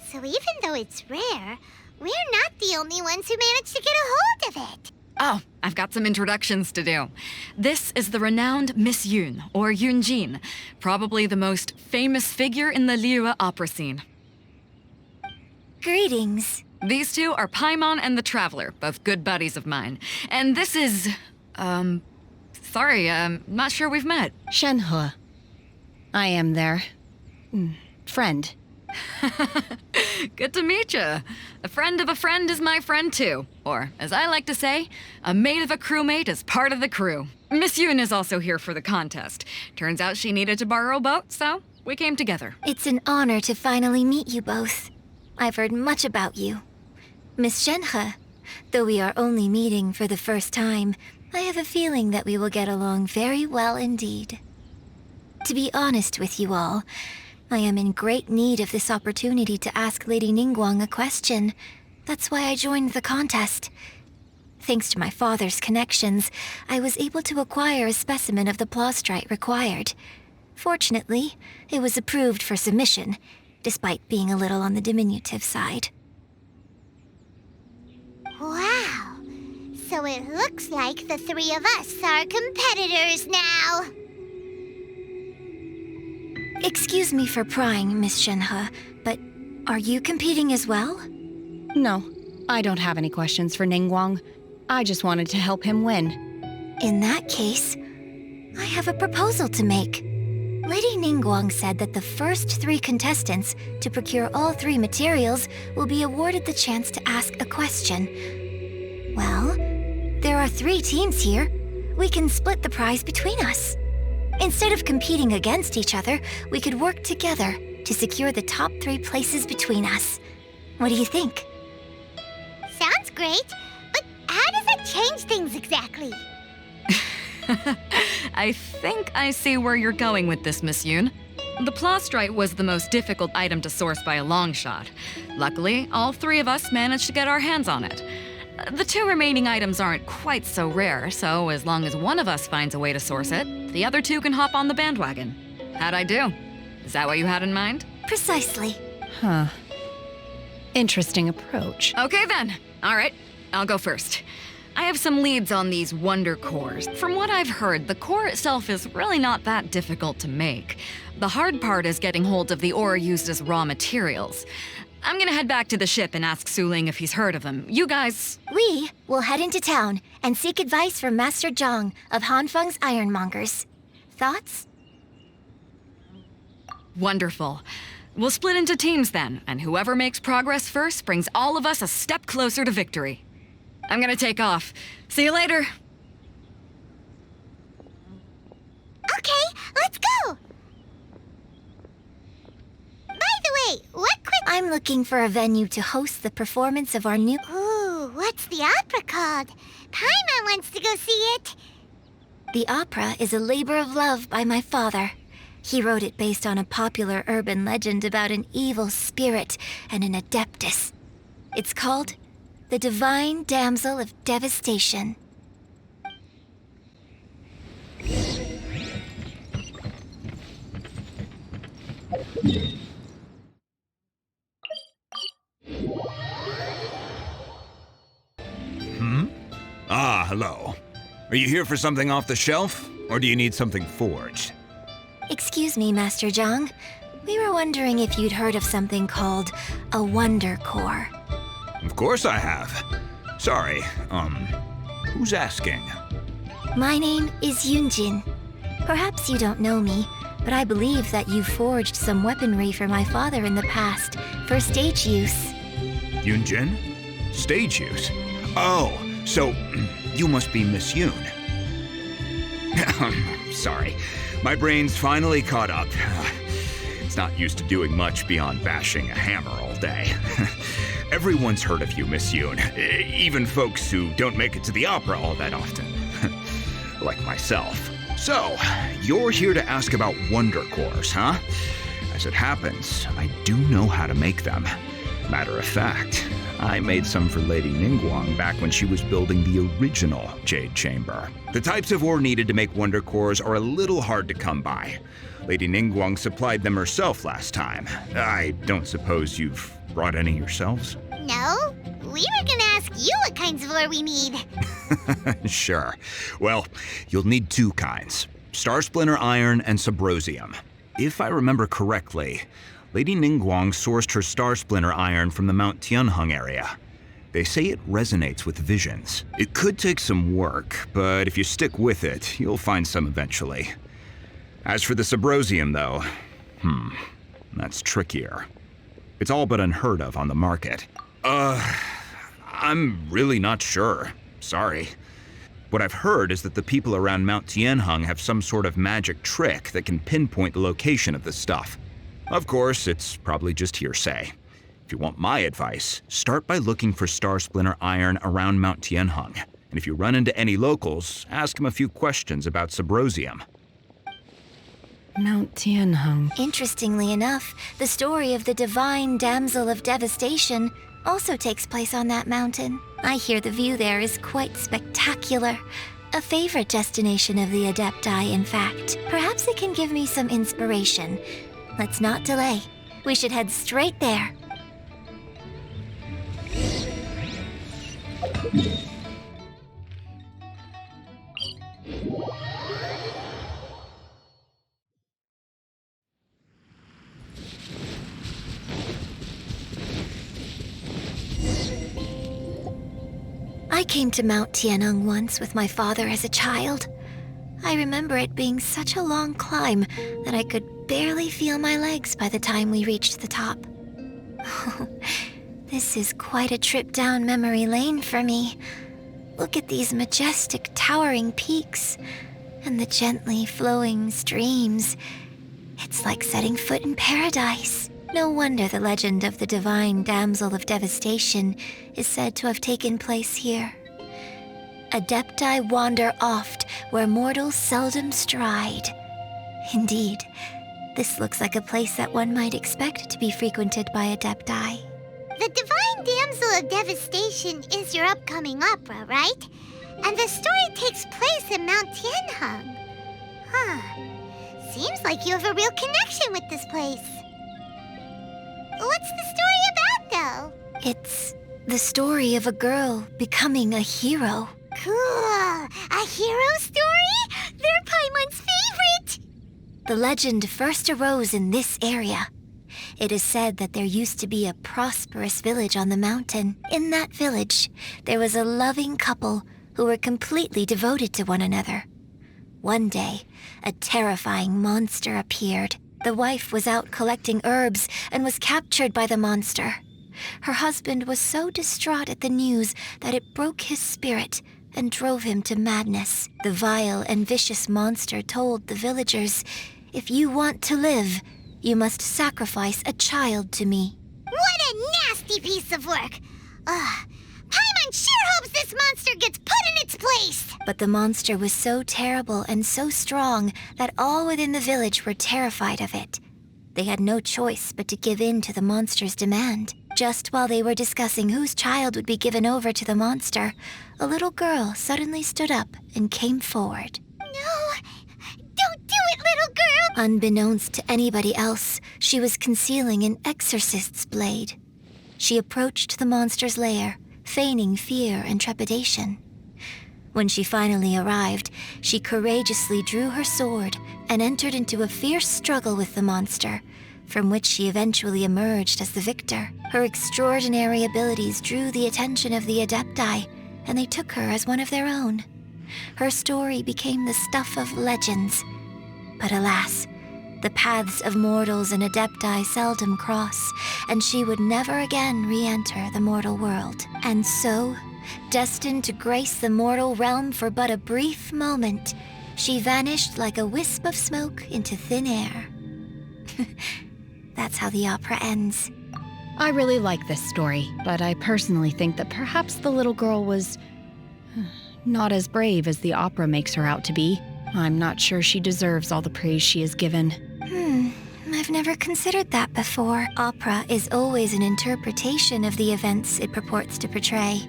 So even though it's rare, we're not the only ones who managed to get a hold of it. Oh, I've got some introductions to do. This is the renowned Miss Yun, or Yun Jin, probably the most famous figure in the Liyue opera scene. Greetings. These 2 are Paimon and the Traveler, both good buddies of mine. And this is, sorry, not sure we've met. Shenhe. I am their friend. Good to meet you. A friend of a friend is my friend too. Or, as I like to say, a mate of a crewmate is part of the crew. Miss Yun is also here for the contest. Turns out she needed to borrow a boat, so we came together. It's an honor to finally meet you both. I've heard much about you. Miss Shenhe, though we are only meeting for the first time, I have a feeling that we will get along very well indeed. To be honest with you all, I am in great need of this opportunity to ask Lady Ningguang a question. That's why I joined the contest. Thanks to my father's connections, I was able to acquire a specimen of the plastrite required. Fortunately, it was approved for submission, despite being a little on the diminutive side. Wow. So it looks like the three of us are competitors now. Excuse me for prying, Miss Shenhe, but are you competing as well? No, I don't have any questions for Ningguang. I just wanted to help him win. In that case, I have a proposal to make. Lady Ningguang said that the first 3 contestants to procure all 3 materials will be awarded the chance to ask a question. Well, there are 3 teams here. We can split the prize between us. Instead of competing against each other, we could work together to secure the top 3 places between us. What do you think? Sounds great, but how does it change things exactly? I think I see where you're going with this, Miss Yun. The plastrite was the most difficult item to source by a long shot. Luckily, all 3 of us managed to get our hands on it. The 2 remaining items aren't quite so rare, so as long as one of us finds a way to source it, the other 2 can hop on the bandwagon. How'd I do? Is that what you had in mind? Precisely. Huh. Interesting approach. Okay then. All right, I'll go first. I have some leads on these wonder cores. From what I've heard, the core itself is really not that difficult to make. The hard part is getting hold of the ore used as raw materials. I'm gonna head back to the ship and ask Su Ling if he's heard of them. You guys... We will head into town and seek advice from Master Zhang of Hanfeng's Ironmongers. Thoughts? Wonderful. We'll split into teams then, and whoever makes progress first brings all of us a step closer to victory. I'm gonna take off. See you later. Okay, let's go! By the way, what quick... I'm looking for a venue to host the performance of our new... Ooh, what's the opera called? Paimon wants to go see it. The opera is a labor of love by my father. He wrote it based on a popular urban legend about an evil spirit and an adeptus. It's called The Divine Damsel of Devastation. Ah, hello. Are you here for something off the shelf, or do you need something forged? Excuse me, Master Zhang. We were wondering if you'd heard of something called a Wonder Core. Of course I have. Sorry, who's asking? My name is Yun Jin. Perhaps you don't know me, but I believe that you forged some weaponry for my father in the past, for stage use. Yun Jin? Stage use? Oh, so you must be Miss Yun. Sorry, my brain's finally caught up. It's not used to doing much beyond bashing a hammer all day. Everyone's heard of you, Miss Yun, even folks who don't make it to the opera all that often. Like myself. So, you're here to ask about wonder cores, huh? As it happens, I do know how to make them. Matter of fact, I made some for Lady Ningguang back when she was building the original Jade Chamber. The types of ore needed to make wonder cores are a little hard to come by. Lady Ningguang supplied them herself last time. I don't suppose you've brought any yourselves? No, we were gonna ask you what kinds of ore we need. Sure. Well, you'll need 2 kinds. Star Splinter Iron and Subrosium. If I remember correctly, Lady Ningguang sourced her Star Splinter Iron from the Mount Tianheng area. They say it resonates with visions. It could take some work, but if you stick with it, you'll find some eventually. As for the Subrosium, though, that's trickier. It's all but unheard of on the market. I'm really not sure. Sorry. What I've heard is that the people around Mount Tianheng have some sort of magic trick that can pinpoint the location of this stuff. Of course, it's probably just hearsay. If you want my advice, start by looking for Star Splinter iron around Mount Tianheng. And if you run into any locals, ask them a few questions about Subrosium. Mount Tianheng. Interestingly enough, the story of the divine Damsel of Devastation also takes place on that mountain. I hear the view there is quite spectacular. A favorite destination of the Adepti, in fact. Perhaps it can give me some inspiration. Let's not delay. We should head straight there. I came to Mount Tianheng once with my father as a child. I remember it being such a long climb that I could barely feel my legs by the time we reached the top. This is quite a trip down memory lane for me. Look at these majestic, towering peaks and the gently flowing streams. It's like setting foot in paradise. No wonder the legend of the divine Damsel of Devastation is said to have taken place here. Adepti wander oft where mortals seldom stride. Indeed, this looks like a place that one might expect to be frequented by Adepti. The Divine Damsel of Devastation is your upcoming opera, right? And the story takes place in Mount Tianheng. Huh. Seems like you have a real connection with this place. What's the story about, though? It's the story of a girl becoming a hero. Cool. A hero story? They're Paimon's favorite! The legend first arose in this area. It is said that there used to be a prosperous village on the mountain. In that village, there was a loving couple who were completely devoted to one another. One day, a terrifying monster appeared. The wife was out collecting herbs and was captured by the monster. Her husband was so distraught at the news that it broke his spirit and drove him to madness. The vile and vicious monster told the villagers, "If you want to live, you must sacrifice a child to me." What a nasty piece of work! Paimon sure hopes this monster gets put in its place! But the monster was so terrible and so strong that all within the village were terrified of it. They had no choice but to give in to the monster's demand. Just while they were discussing whose child would be given over to the monster, a little girl suddenly stood up and came forward. No! Don't do it, little girl! Unbeknownst to anybody else, she was concealing an exorcist's blade. She approached the monster's lair, feigning fear and trepidation. When she finally arrived, she courageously drew her sword and entered into a fierce struggle with the monster, from which she eventually emerged as the victor. Her extraordinary abilities drew the attention of the Adepti, and they took her as one of their own. Her story became the stuff of legends. But alas, the paths of mortals and Adepti seldom cross, and she would never again re-enter the mortal world. And so, destined to grace the mortal realm for but a brief moment, she vanished like a wisp of smoke into thin air. That's how the opera ends. I really like this story, but I personally think that perhaps the little girl was not as brave as the opera makes her out to be. I'm not sure she deserves all the praise she is given. I've never considered that before. Opera is always an interpretation of the events it purports to portray.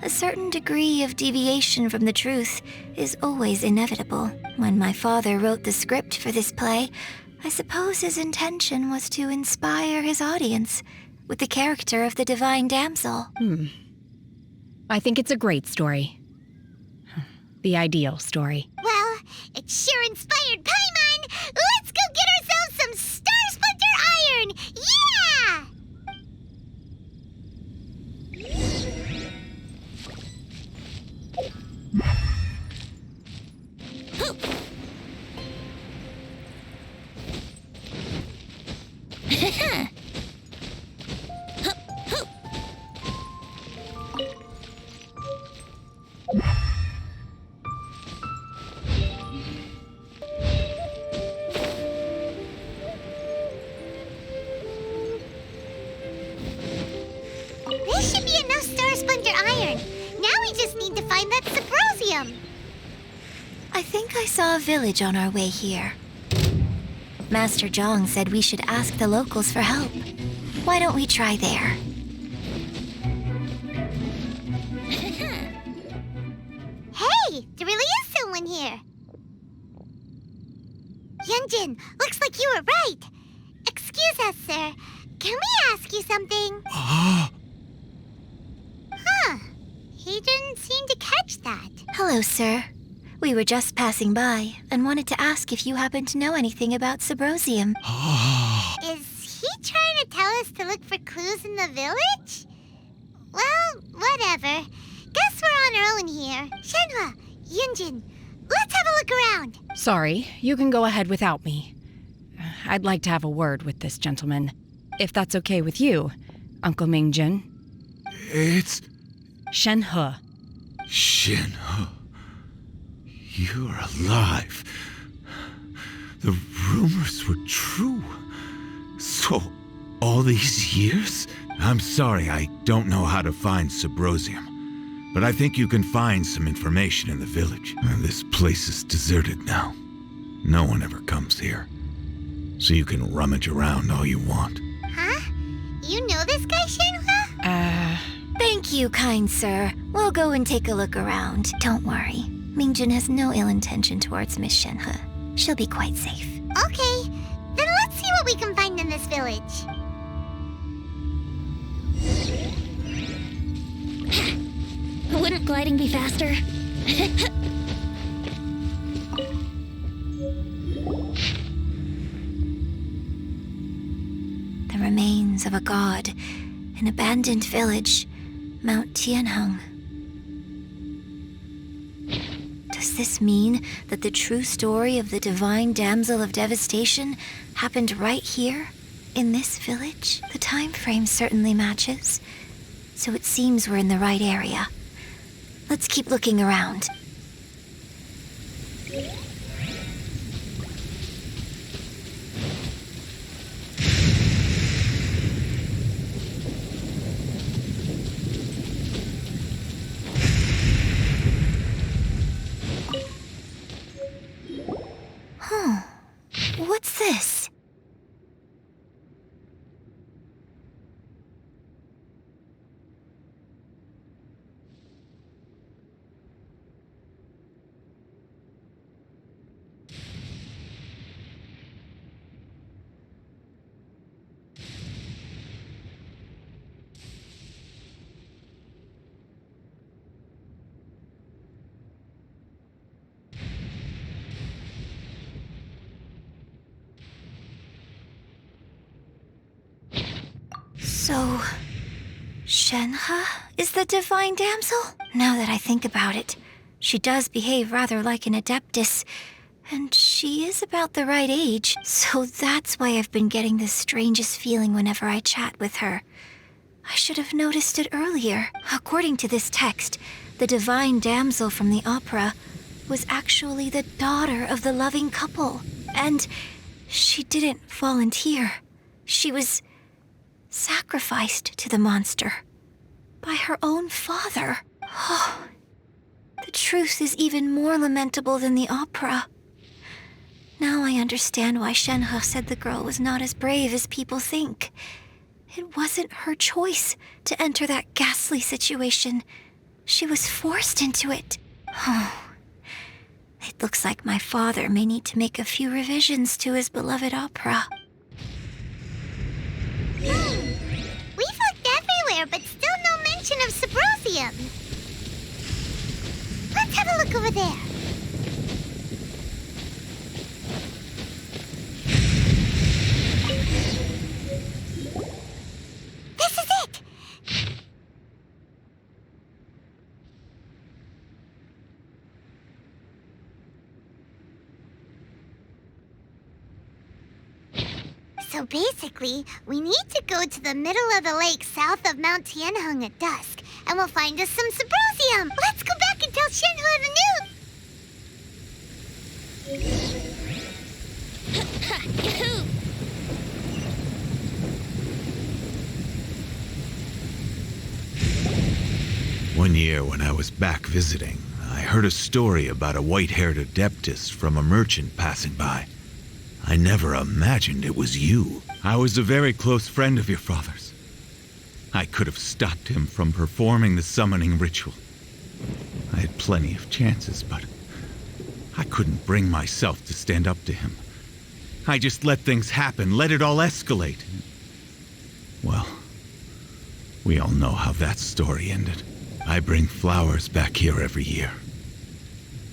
A certain degree of deviation from the truth is always inevitable. When my father wrote the script for this play, I suppose his intention was to inspire his audience with the character of the divine damsel. I think it's a great story. The ideal story. Well, it sure inspired Paimon! Let's go get ourselves some Star Splinter iron! Yeah! find that Sybrosium. I think I saw a village on our way here. Master Zhang said we should ask the locals for help. Why don't we try there? Hey, there really is someone here. Yun Jin, looks like you were right. Excuse us, sir. Can we ask you something? Huh. He didn't seem to catch that. Hello, sir. We were just passing by and wanted to ask if you happen to know anything about Sybrosium. Is he trying to tell us to look for clues in the village? Well, whatever. Guess we're on our own here. Shenhe, Yun Jin, let's have a look around. Sorry, you can go ahead without me. I'd like to have a word with this gentleman. If that's okay with you, Uncle Mingjin. It's Shenhe. Shenhe. You're alive. The rumors were true. So, all these years? I'm sorry, I don't know how to find Sybrosium. But I think you can find some information in the village. This place is deserted now. No one ever comes here. So you can rummage around all you want. Huh? You know this guy, Shenhe? Thank you, kind sir. We'll go and take a look around. Don't worry. Mingjin has no ill intention towards Miss Shenhe. She'll be quite safe. Okay, then let's see what we can find in this village. Wouldn't gliding be faster? The remains of a god, an abandoned village, Mount Tianheng. Does this mean that the true story of the divine Damsel of Devastation happened right here, in this village? The time frame certainly matches, so it seems we're in the right area. Let's keep looking around. What's this? So, Shenhe is the divine damsel? Now that I think about it, she does behave rather like an Adeptus, and she is about the right age, so that's why I've been getting the strangest feeling whenever I chat with her. I should have noticed it earlier. According to this text, the divine damsel from the opera was actually the daughter of the loving couple, and she didn't volunteer. She was sacrificed to the monster by her own father. Oh, the truth is even more lamentable than the opera. Now I understand why Shenhe said the girl was not as brave as people think. It wasn't her choice to enter that ghastly situation. She was forced into it. Oh, it looks like my father may need to make a few revisions to his beloved opera. We've looked everywhere, but still no mention of Sybrosium. Let's have a look over there. This is it! So basically, we need to go to the middle of the lake south of Mount Tianheng at dusk, and we'll find us some Sybrosium. Let's go back and tell Shenhe the news. One year when I was back visiting, I heard a story about a white-haired adeptist from a merchant passing by. I never imagined it was you. I was a very close friend of your father's. I could have stopped him from performing the summoning ritual. I had plenty of chances, but I couldn't bring myself to stand up to him. I just let things happen, let it all escalate. Well, we all know how that story ended. I bring flowers back here every year.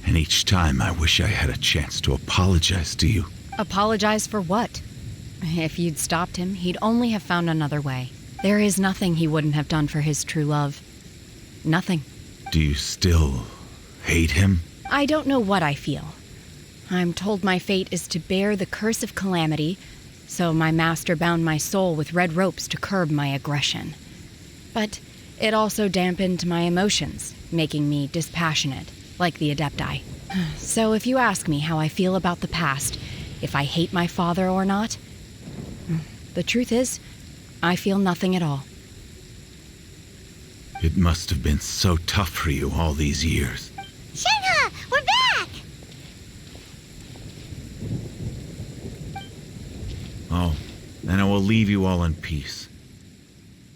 And each time I wish I had a chance to apologize to you. Apologize for what? If you'd stopped him, he'd only have found another way. There is nothing he wouldn't have done for his true love. Nothing. Do you still hate him? I don't know what I feel. I'm told my fate is to bear the curse of calamity, so my master bound my soul with red ropes to curb my aggression. But it also dampened my emotions, making me dispassionate, like the Adepti. So if you ask me how I feel about the past, if I hate my father or not, the truth is, I feel nothing at all. It must have been so tough for you all these years. Shenhe, we're back! Oh, then I will leave you all in peace.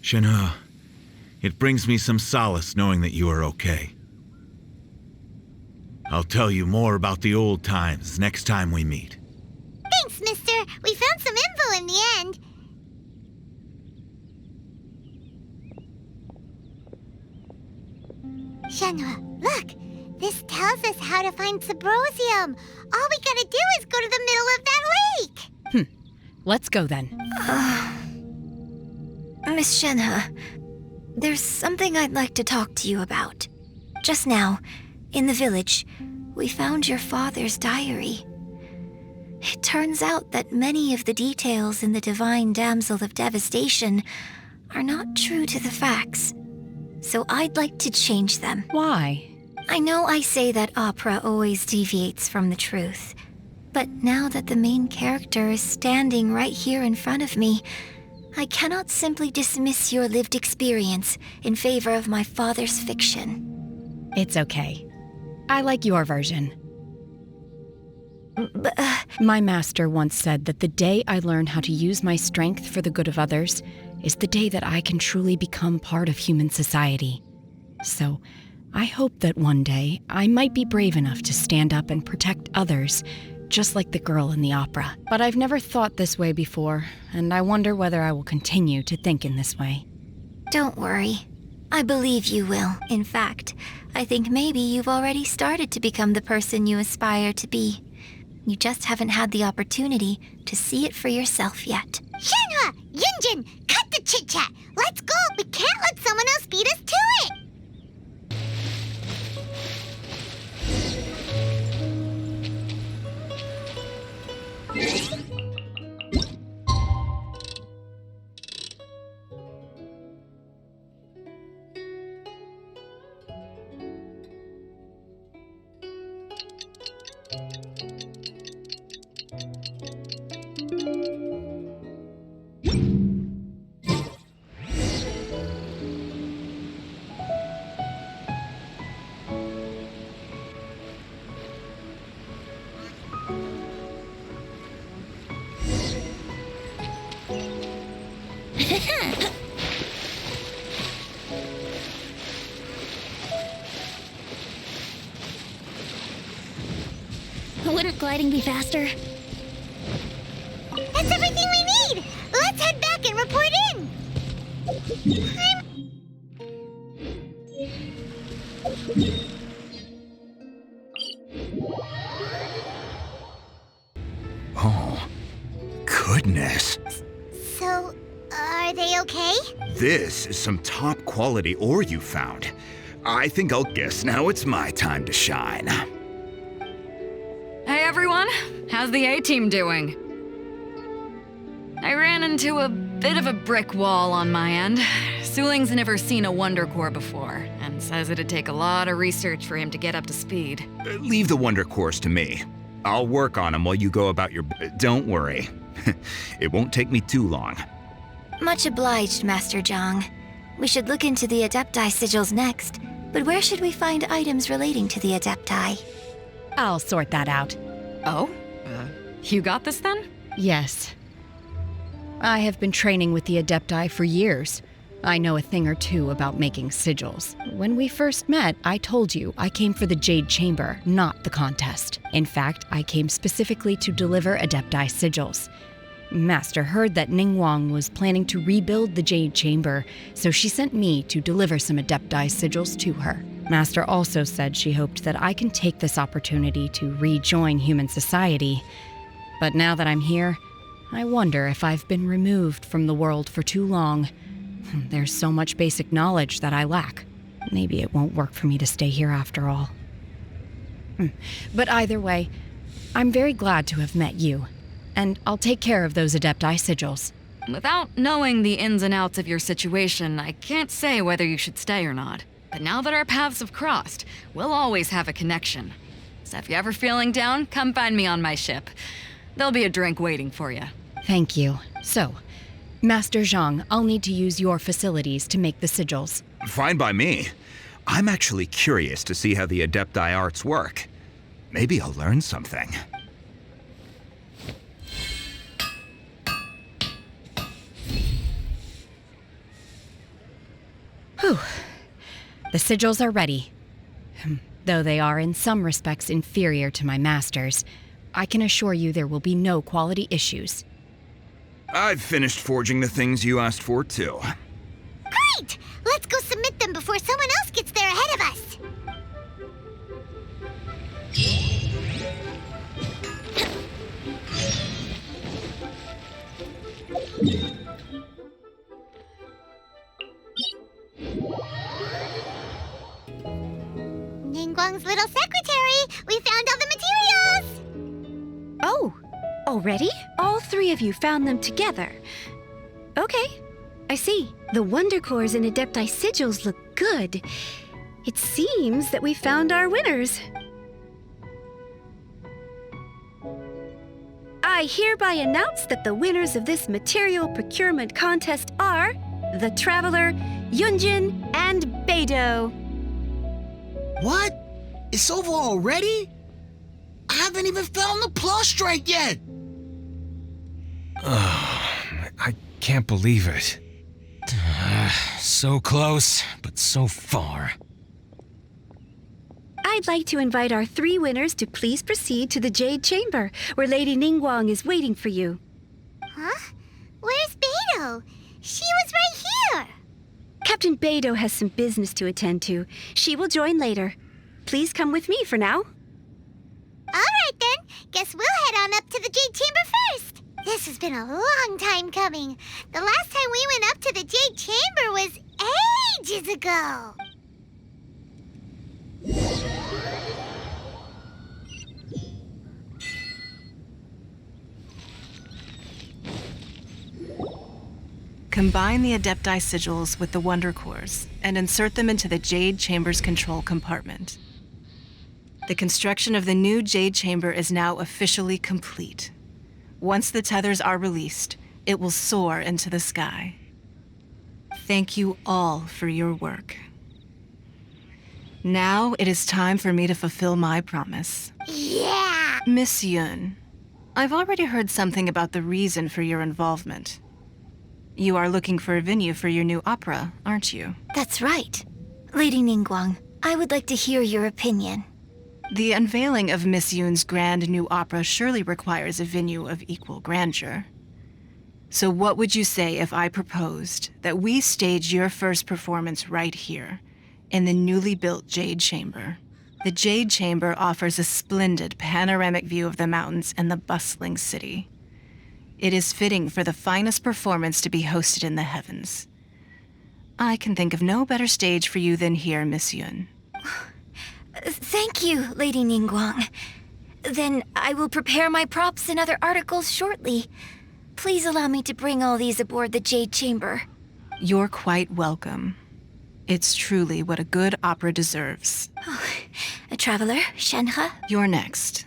Shenhe, it brings me some solace knowing that you are okay. I'll tell you more about the old times next time we meet. Thanks, mister. We found some info in the end. Shenhe, look! This tells us how to find Subrosium. All we gotta do is go to the middle of that lake! Let's go then. Miss Shenhe, there's something I'd like to talk to you about. Just now, in the village, we found your father's diary. It turns out that many of the details in the divine Damsel of Devastation are not true to the facts. So I'd like to change them. Why? I know I say that opera always deviates from the truth, but now that the main character is standing right here in front of me, I cannot simply dismiss your lived experience in favor of my father's fiction. It's okay. I like your version. But, my master once said that the day I learn how to use my strength for the good of others is the day that I can truly become part of human society. So, I hope that one day I might be brave enough to stand up and protect others, just like the girl in the opera. But I've never thought this way before, and I wonder whether I will continue to think in this way. Don't worry. I believe you will. In fact, I think maybe you've already started to become the person you aspire to be. You just haven't had the opportunity to see it for yourself yet. Shenhe! Yun Jin! Cut the chit-chat! Let's go! We can't let someone else beat us to it! Wouldn't gliding be faster? That's everything we need! Let's head back and report in! Oh, goodness. So, are they okay? This is some top quality ore you found. I think I'll guess now it's my time to shine. Hey everyone, how's the A-team doing? I ran into a bit of a brick wall on my end. Suling's never seen a Wonder Core before, and says it'd take a lot of research for him to get up to speed. Leave the Wonder Cores to me. I'll work on them while you go about your... Don't worry. It won't take me too long. Much obliged, Master Zhang. We should look into the Adepti sigils next. But where should we find items relating to the Adepti? I'll sort that out. Oh? You got this then? Yes. I have been training with the Adepti for years. I know a thing or two about making sigils. When we first met, I told you I came for the Jade Chamber, not the contest. In fact, I came specifically to deliver Adepti sigils. Master heard that Ningguang was planning to rebuild the Jade Chamber, so she sent me to deliver some Adepti sigils to her. Master also said she hoped that I can take this opportunity to rejoin human society. But now that I'm here, I wonder if I've been removed from the world for too long. There's so much basic knowledge that I lack. Maybe it won't work for me to stay here after all. But either way, I'm very glad to have met you, and I'll take care of those Adepti sigils. Without knowing the ins and outs of your situation, I can't say whether you should stay or not. But now that our paths have crossed, we'll always have a connection. So if you're ever feeling down, come find me on my ship. There'll be a drink waiting for you. Thank you. So, Master Zhang, I'll need to use your facilities to make the sigils. Fine by me. I'm actually curious to see how the Adepti arts work. Maybe I'll learn something. Whew. The sigils are ready. Though they are in some respects inferior to my master's, I can assure you there will be no quality issues. I've finished forging the things you asked for, too. Great! Let's go submit them before someone else gets there ahead of us. Ningguang's little secretary! We found all the materials! Oh, already? All three of you found them together. Okay, I see. The Wonder Cores and Adepti sigils look good. It seems that we found our winners. I hereby announce that the winners of this material procurement contest are the Traveler, Yun Jin and Beidou. What? It's over already? I haven't even found the plustrate yet! I can't believe it. So close, but so far. I'd like to invite our three winners to please proceed to the Jade Chamber, where Lady Ningguang is waiting for you. Huh? Where's Beidou? She was right here! Captain Beidou has some business to attend to. She will join later. Please come with me for now. All right then. Guess we'll head on up to the Jade Chamber first. This has been a long time coming. The last time we went up to the Jade Chamber was ages ago. Combine the Adepti sigils with the Wonder Cores and insert them into the Jade Chamber's control compartment. The construction of the new Jade Chamber is now officially complete. Once the tethers are released, it will soar into the sky. Thank you all for your work. Now it is time for me to fulfill my promise. Yeah! Miss Yun, I've already heard something about the reason for your involvement. You are looking for a venue for your new opera, aren't you? That's right. Lady Ningguang, I would like to hear your opinion. The unveiling of Miss Yun's grand new opera surely requires a venue of equal grandeur. So what would you say if I proposed that we stage your first performance right here, in the newly built Jade Chamber? The Jade Chamber offers a splendid panoramic view of the mountains and the bustling city. It is fitting for the finest performance to be hosted in the heavens. I can think of no better stage for you than here, Miss Yun. Thank you, Lady Ningguang. Then I will prepare my props and other articles shortly. Please allow me to bring all these aboard the Jade Chamber. You're quite welcome. It's truly what a good opera deserves. Oh, a traveler, Shenhe? You're next.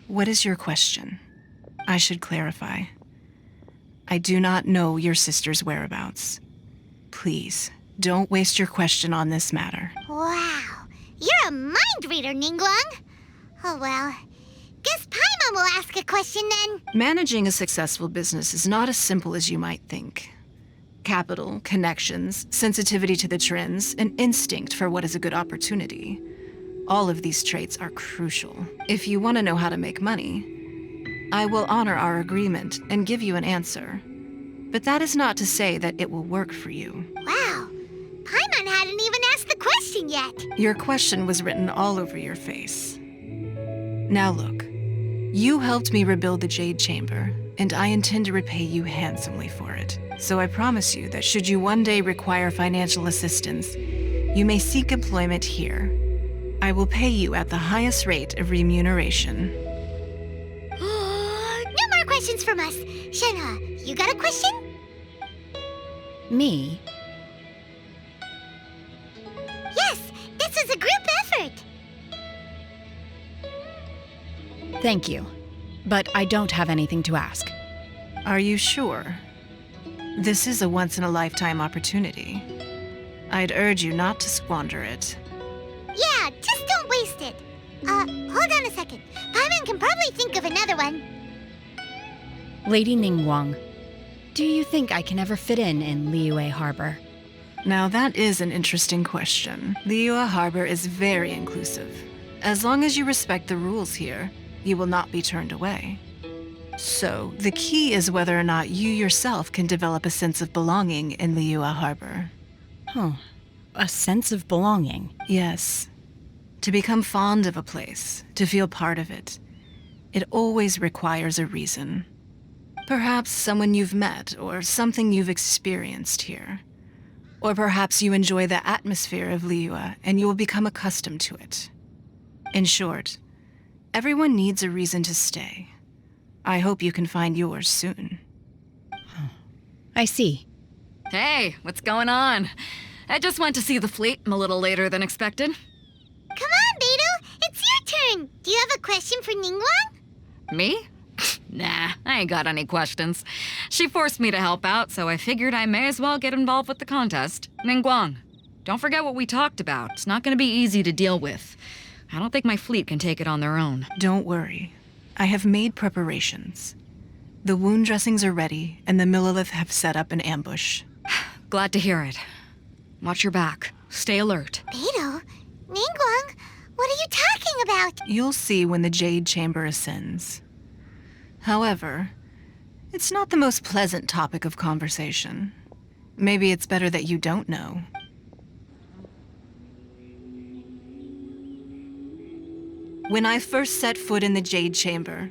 What is your question? I should clarify. I do not know your sister's whereabouts. Please, Don't waste your question on this matter. Wow. You're a mind reader, Ningguang. Oh well. Guess Paimon will ask a question then. Managing a successful business is not as simple as you might think. Capital, connections, sensitivity to the trends, and instinct for what is a good opportunity. All of these traits are crucial. If you want to know how to make money, I will honor our agreement and give you an answer. But that is not to say that it will work for you. Wow. Paimon hadn't even asked the question yet. Your question was written all over your face. Now look, you helped me rebuild the Jade Chamber, and I intend to repay you handsomely for it. So I promise you that should you one day require financial assistance, you may seek employment here. I will pay you at the highest rate of remuneration. No more questions from us. Shenhe, you got a question? Me? Yes, this was a group effort. Thank you. But I don't have anything to ask. Are you sure? This is a once-in-a-lifetime opportunity. I'd urge you not to squander it. Yeah, just don't waste it. Hold on a second. Paimon can probably think of another one. Lady Ningguang, do you think I can ever fit in Liyue Harbor? Now that is an interesting question. Liyue Harbor is very inclusive. As long as you respect the rules here, you will not be turned away. So, the key is whether or not you yourself can develop a sense of belonging in Liyue Harbor. Huh. A sense of belonging? Yes. To become fond of a place, to feel part of it, it always requires a reason. Perhaps someone you've met, or something you've experienced here. Or perhaps you enjoy the atmosphere of Liyue and you will become accustomed to it. In short, everyone needs a reason to stay. I hope you can find yours soon. I see. Hey, what's going on? I just went to see the fleet. I'm a little later than expected. Come on, Beidou. It's your turn. Do you have a question for Ningguang? Me? Nah, I ain't got any questions. She forced me to help out, so I figured I may as well get involved with the contest. Ningguang, don't forget what we talked about. It's not going to be easy to deal with. I don't think my fleet can take it on their own. Don't worry. I have made preparations. The wound dressings are ready, and the Millilith have set up an ambush. Glad to hear it. Watch your back. Stay alert. Beidou? Ningguang? What are you talking about? You'll see when the Jade Chamber ascends. However, it's not the most pleasant topic of conversation. Maybe it's better that you don't know. When I first set foot in the Jade Chamber,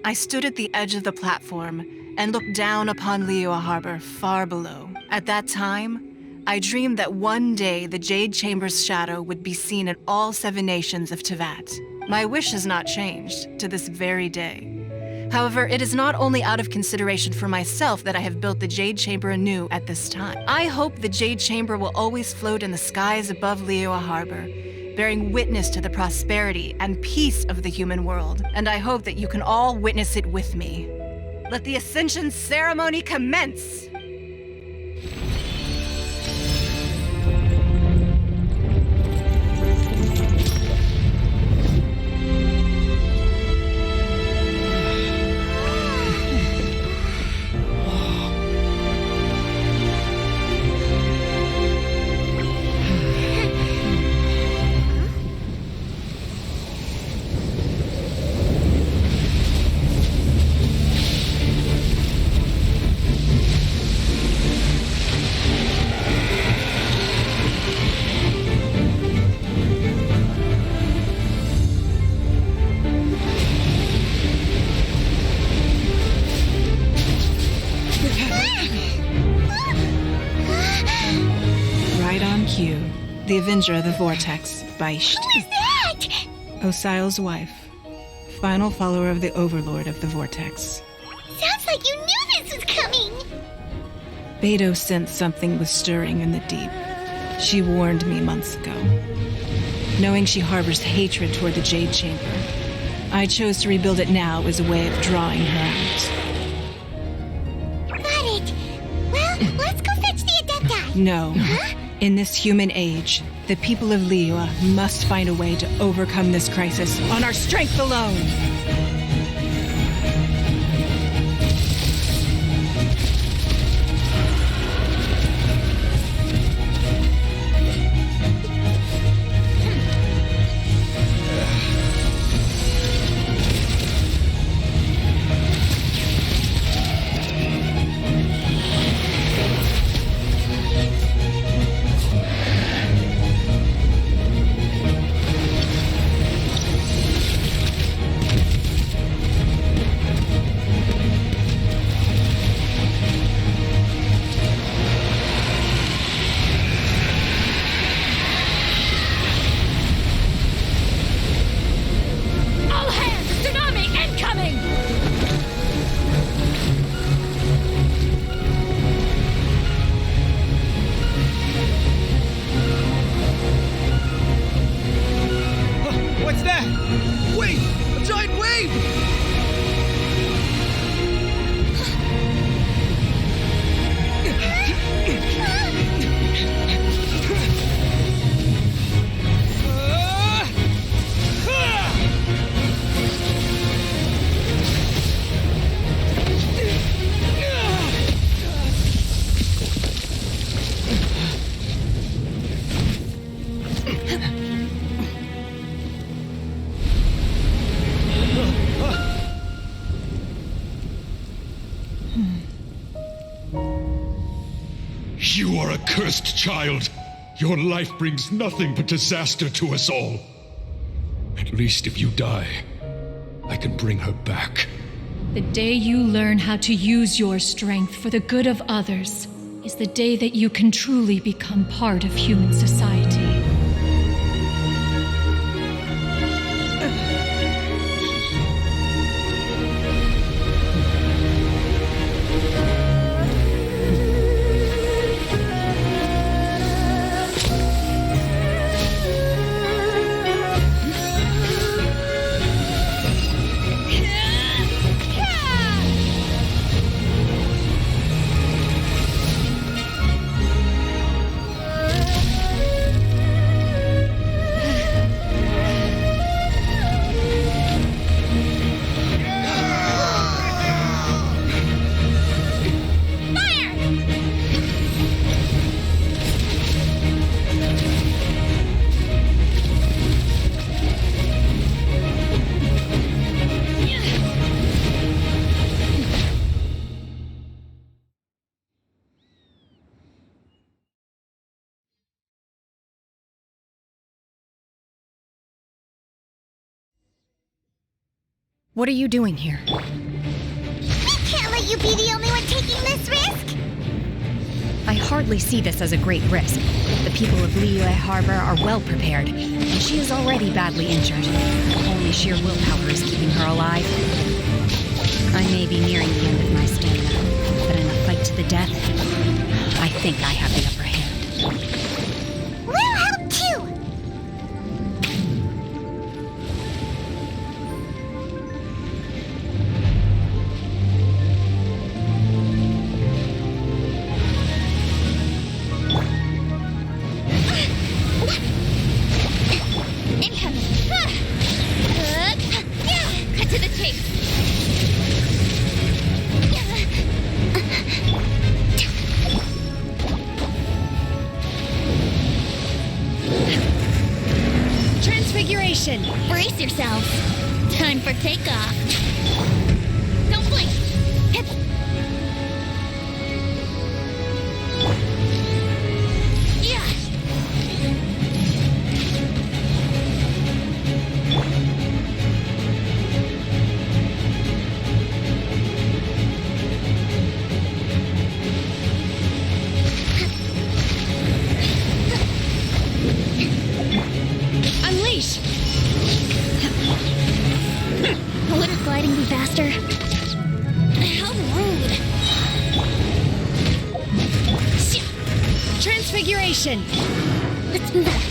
I stood at the edge of the platform and looked down upon Liyue Harbor far below. At that time, I dreamed that one day the Jade Chamber's shadow would be seen in all 7 nations of Teyvat. My wish has not changed to this very day. However, it is not only out of consideration for myself that I have built the Jade Chamber anew at this time. I hope the Jade Chamber will always float in the skies above Liyue Harbor, bearing witness to the prosperity and peace of the human world. And I hope that you can all witness it with me. Let the Ascension ceremony commence! The Avenger of the Vortex, Baish. Who is that? Osial's wife. Final follower of the Overlord of the Vortex. Sounds like you knew this was coming! Beidou sensed something was stirring in the deep. She warned me months ago. Knowing she harbors hatred toward the Jade Chamber, I chose to rebuild it now as a way of drawing her out. Got it! Well, let's go fetch the Adepti! No. Huh? In this human age, the people of Liyue must find a way to overcome this crisis on our strength alone. You are a cursed child. Your life brings nothing but disaster to us all. At least if you die, I can bring her back. The day you learn how to use your strength for the good of others is the day that you can truly become part of human society. What are you doing here? I can't let you be the only one taking this risk! I hardly see this as a great risk. The people of Liyue Harbor are well prepared, and she is already badly injured. Only sheer willpower is keeping her alive. I may be nearing the end of my stamina, but in a fight to the death, I think I have the upper hand. We'll help too! Cut to the chase. Transfiguration. Brace yourselves. Time for takeoff. Don't blink. Hip. Yeah. Unleash! Wouldn't gliding be faster? How rude. Transfiguration! Let's move out.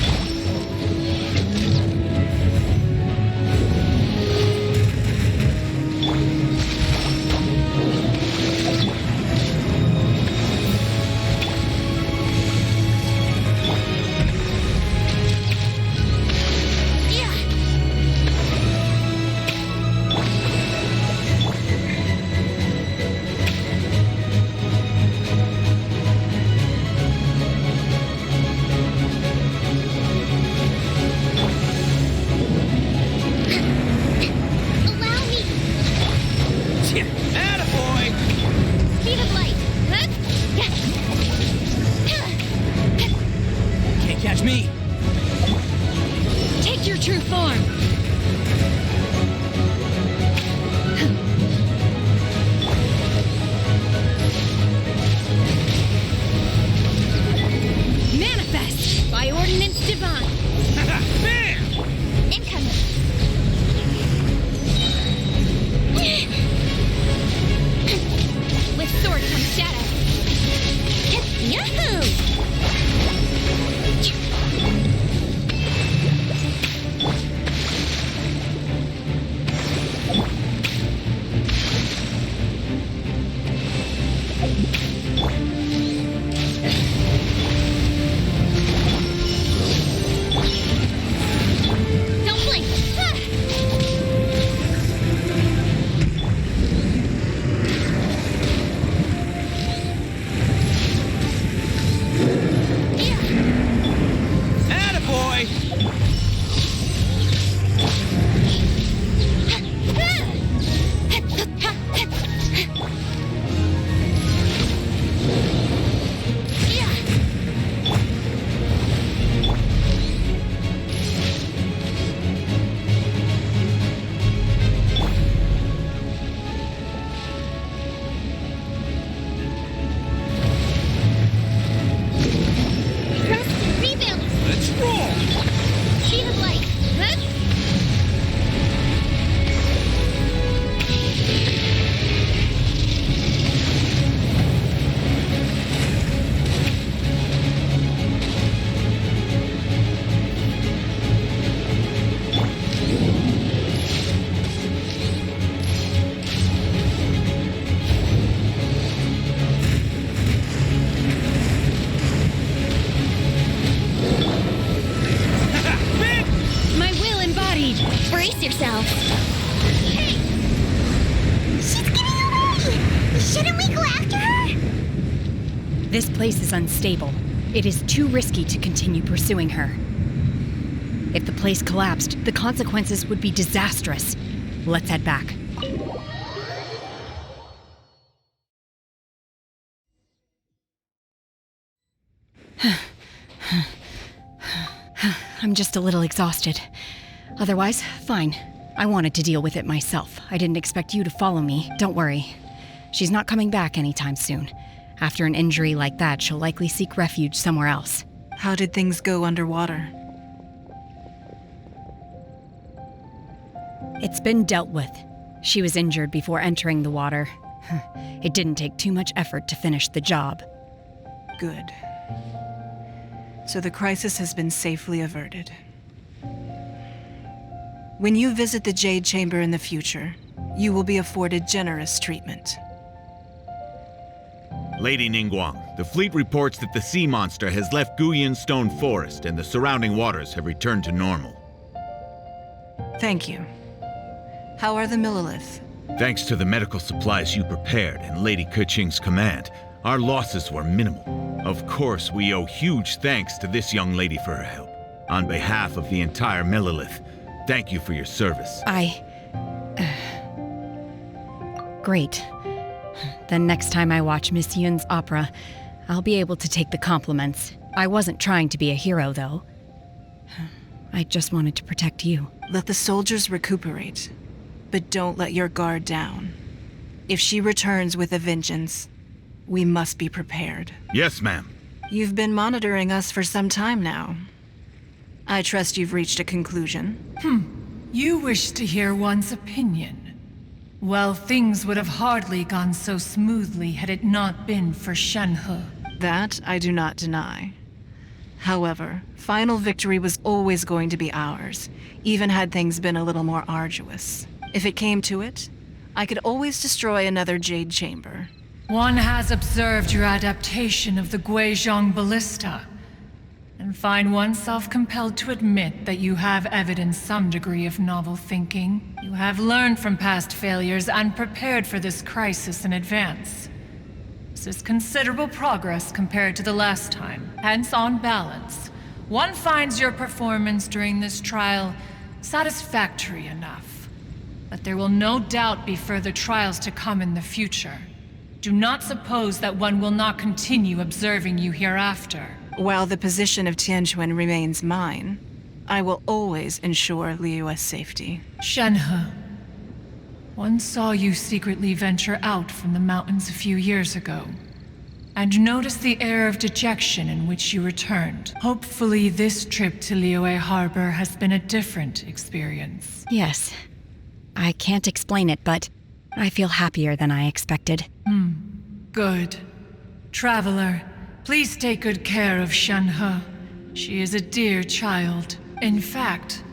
Yahoo! Don't blink! Attaboy! Rebuild! Let's roll! Sheet of light! Huh? My will embodied! Brace yourself! Hey! She's getting away! Shouldn't we go after her? This place is unstable. It is too risky to continue pursuing her. If the place collapsed, the consequences would be disastrous. Let's head back. I'm just a little exhausted. Otherwise, fine. I wanted to deal with it myself. I didn't expect you to follow me. Don't worry. She's not coming back anytime soon. After an injury like that, she'll likely seek refuge somewhere else. How did things go underwater? It's been dealt with. She was injured before entering the water. It didn't take too much effort to finish the job. Good. So the crisis has been safely averted. When you visit the Jade Chamber in the future, you will be afforded generous treatment. Lady Ningguang, the fleet reports that the sea monster has left Guyan Stone Forest and the surrounding waters have returned to normal. Thank you. How are the Millilith? Thanks to the medical supplies you prepared and Lady Keqing's command, our losses were minimal. Of course, we owe huge thanks to this young lady for her help. On behalf of the entire Millilith, thank you for your service. Great. Then next time I watch Miss Yun's opera, I'll be able to take the compliments. I wasn't trying to be a hero, though. I just wanted to protect you. Let the soldiers recuperate, but don't let your guard down. If she returns with a vengeance, we must be prepared. Yes, ma'am. You've been monitoring us for some time now. I trust you've reached a conclusion. You wish to hear one's opinion. Well, things would have hardly gone so smoothly had it not been for Shenhe. That I do not deny. However, final victory was always going to be ours, even had things been a little more arduous. If it came to it, I could always destroy another Jade Chamber. One has observed your adaptation of the Guizhong Ballista, and find oneself compelled to admit that you have evidenced some degree of novel thinking. You have learned from past failures and prepared for this crisis in advance. This is considerable progress compared to the last time. Hence, on balance, one finds your performance during this trial satisfactory enough. But there will no doubt be further trials to come in the future. Do not suppose that one will not continue observing you hereafter. While the position of Tianquan remains mine, I will always ensure Liyue's safety. Shenhe, one saw you secretly venture out from the mountains a few years ago, and noticed the air of dejection in which you returned. Hopefully this trip to Liyue Harbor has been a different experience. Yes. I can't explain it, but I feel happier than I expected. Good. Traveler, Please take good care of Shenhe. She is a dear child. In fact,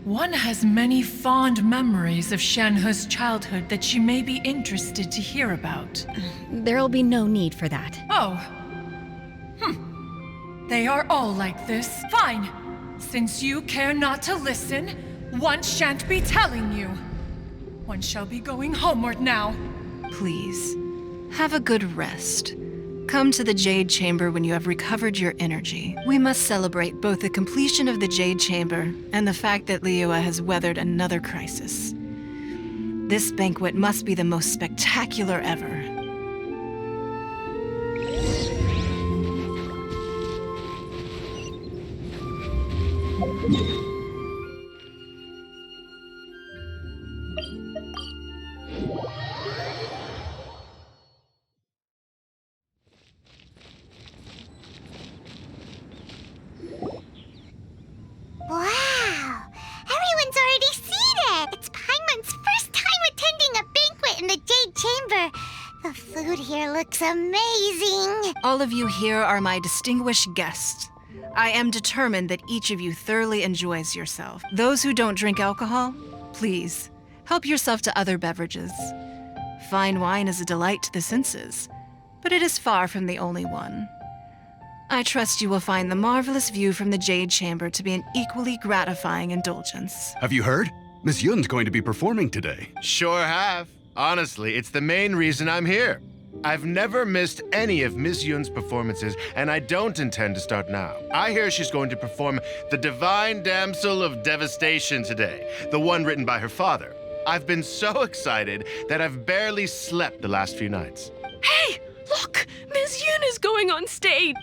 one has many fond memories of Shenhe's childhood that she may be interested to hear about. There'll be no need for that. Oh. They are all like this. Fine. Since you care not to listen, one shan't be telling you. One shall be going homeward now. Please, have a good rest. Come to the Jade Chamber when you have recovered your energy. We must celebrate both the completion of the Jade Chamber and the fact that Liyue has weathered another crisis. This banquet must be the most spectacular ever. Wow! Everyone's already seated! It's Paimon's first time attending a banquet in the Jade Chamber. The food here looks amazing. All of you here are my distinguished guests. I am determined that each of you thoroughly enjoys yourself. Those who don't drink alcohol, please, help yourself to other beverages. Fine wine is a delight to the senses, but it is far from the only one. I trust you will find the marvelous view from the Jade Chamber to be an equally gratifying indulgence. Have you heard? Miss Yun's going to be performing today. Sure have. Honestly, it's the main reason I'm here. I've never missed any of Miss Yun's performances, and I don't intend to start now. I hear she's going to perform the Divine Damsel of Devastation today, the one written by her father. I've been so excited that I've barely slept the last few nights. Hey, look! Miss Yun is going on stage!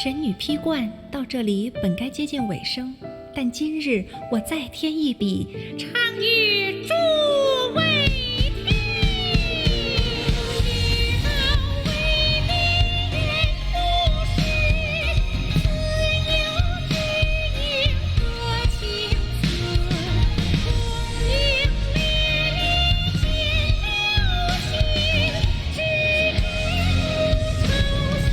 神女披冠到这里本该接近尾声，但今日我再添一笔，唱与诸位听。你好，为民言不是，自有知音和情字，功名烈烈见了情，只知无愁心。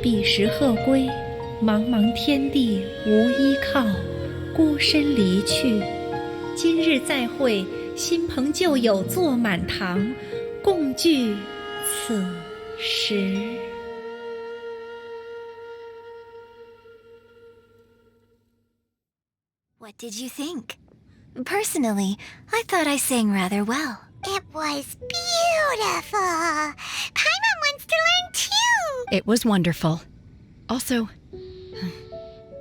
彼时鹤归，茫茫天地无依靠，孤身离去。今日再会，新朋旧友坐满堂，共聚此时。What did you think? Personally, I thought I sang rather well. It was beautiful. Paimon wants to learn too. It was wonderful. Also,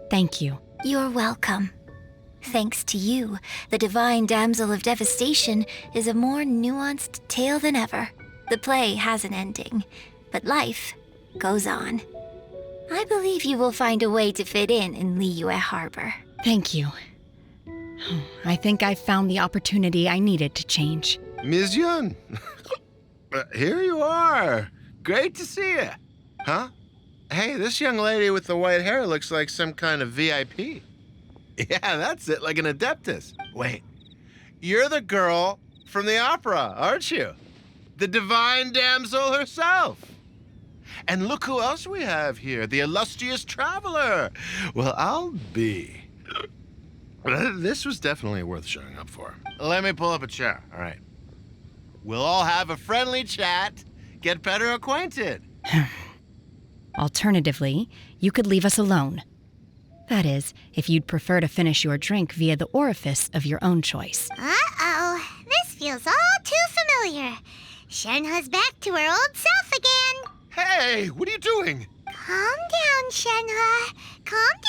thank you. You're welcome. Thanks to you, the divine Damsel of Devastation is a more nuanced tale than ever. The play has an ending, but life goes on. I believe you will find a way to fit in Liyue Harbor. Thank you. I think I've found the opportunity I needed to change. Ms. Yun, here you are. Great to see you. Huh? Hey, this young lady with the white hair looks like some kind of VIP. Yeah, that's it, like an Adeptus. Wait, you're the girl from the opera, aren't you? The divine damsel herself. And look who else we have here, the illustrious traveler. Well, I'll be. This was definitely worth showing up for. Let me pull up a chair, all right. We'll all have a friendly chat, get better acquainted. Alternatively, you could leave us alone. That is, if you'd prefer to finish your drink via the orifice of your own choice. Uh-oh, this feels all too familiar. Shenhe's back to her old self again. Hey, what are you doing? Calm down, Shenhe. Calm